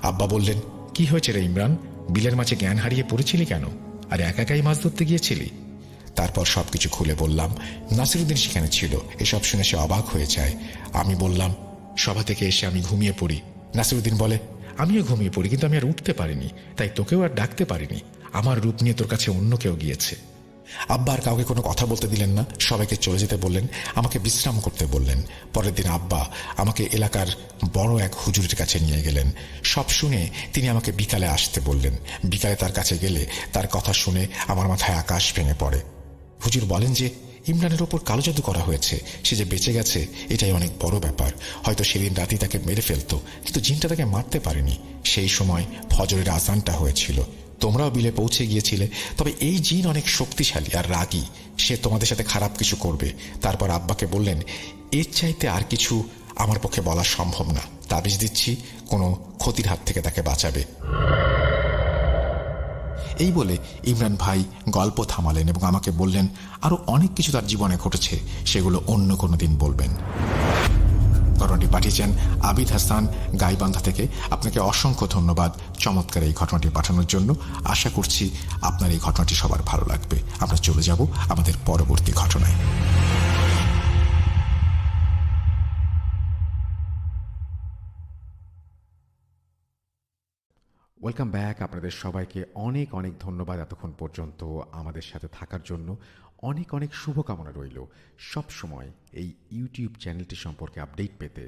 Speaker 2: আব্বা বললেন, কি হয়েছে রে ইমরান, বিলের মাঝে জ্ঞান হারিয়ে পড়েছিলি কেন? আর একাই মাছ ধরতে গিয়েছিলি? তারপর সবকিছু খুলে বললাম। নাসিরুদ্দিন সেখানে ছিল। এসব শুনে সে অবাক হয়ে যায়। আমি বললাম, সভা থেকে এসে আমি ঘুমিয়ে পড়ি। নাসিরুদ্দিন বলে, আমিও ঘুমিয়ে পড়ি, কিন্তু আমি আর উঠতে পারিনি, তাই তোকেও আর ডাকতে পারিনি। আমার রূপ নিয়ে তোর কাছে অন্য কেউ গিয়েছে। আব্বা আর কাউকে কোনো কথা বলতে দিলেন না, সবাইকে চলে যেতে বললেন, আমাকে বিশ্রাম করতে বললেন। পরের দিন আব্বা আমাকে এলাকার বড় এক হুজুরের কাছে নিয়ে গেলেন। সব শুনে তিনি আমাকে বিকালে আসতে বললেন। বিকালে তার কাছে গেলে তার কথা শুনে আমার মাথায় আকাশ ভেঙে পড়ে। হুজুর বলেন যে ইমরানের ওপর কালো জাদু করা হয়েছে, সে যে বেঁচে গেছে এটাই অনেক বড় ব্যাপার। হয়তো সেদিন রাতেই তাকে মেরে ফেলতো, কিন্তু জিনটা তাকে মারতে পারেনি। সেই সময় ফজরের আজানটা হয়েছিল। তোমরাও বিলে পৌঁছে গিয়েছিলে, তবে এই জিন অনেক শক্তিশালী আর রাগী, সে তোমাদের সাথে খারাপ কিছু করবে। তারপর আব্বাকে বললেন, এর চাইতে আর কিছু আমার পক্ষে বলা সম্ভব না, তাবিজ দিচ্ছি কোনো ক্ষতির হাত থেকে তাকে বাঁচাবে। এই বলে ইমরান ভাই গল্প থামালেন এবং আমাকে বললেন আরো অনেক কিছু তার জীবনে ঘটেছে, সেগুলো অন্য কোনো দিন বলবেন। ঘটনাটি পাঠিয়েছেন আবিদ হাসান গাইবান্ধা থেকে। আপনাকে অসংখ্য ধন্যবাদ চমৎকার এই ঘটনাটি পাঠানোর জন্য। আশা করছি আপনার এই ঘটনাটি সবার ভালো লাগবে। আমরা চলে যাব আমাদের পরবর্তী ঘটনায়।
Speaker 6: Welcome back. আপনাদের সবাইকে অনেক অনেক ধন্যবাদ এতক্ষণ পর্যন্ত আমাদের সাথে থাকার জন্য। অনেক অনেক শুভকামনা রইল। সব সময় এই ইউটিউব চ্যানেলটি সম্পর্কে আপডেট পেতে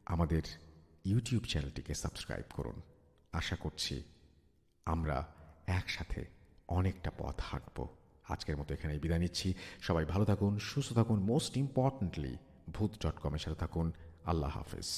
Speaker 6: আমাদের ইউটিউব চ্যানেলটিকে সাবস্ক্রাইব করুন। আশা করছি আমরা একসাথে অনেকটা পথ হাঁটব। আজকের মতো এখানেই বিদায় নিচ্ছি। সবাই ভালো থাকুন, সুস্থ থাকুন, মোস্ট ইম্পর্টেন্টলি ভূত.com-এর সাথে থাকুন। আল্লাহ হাফেজ।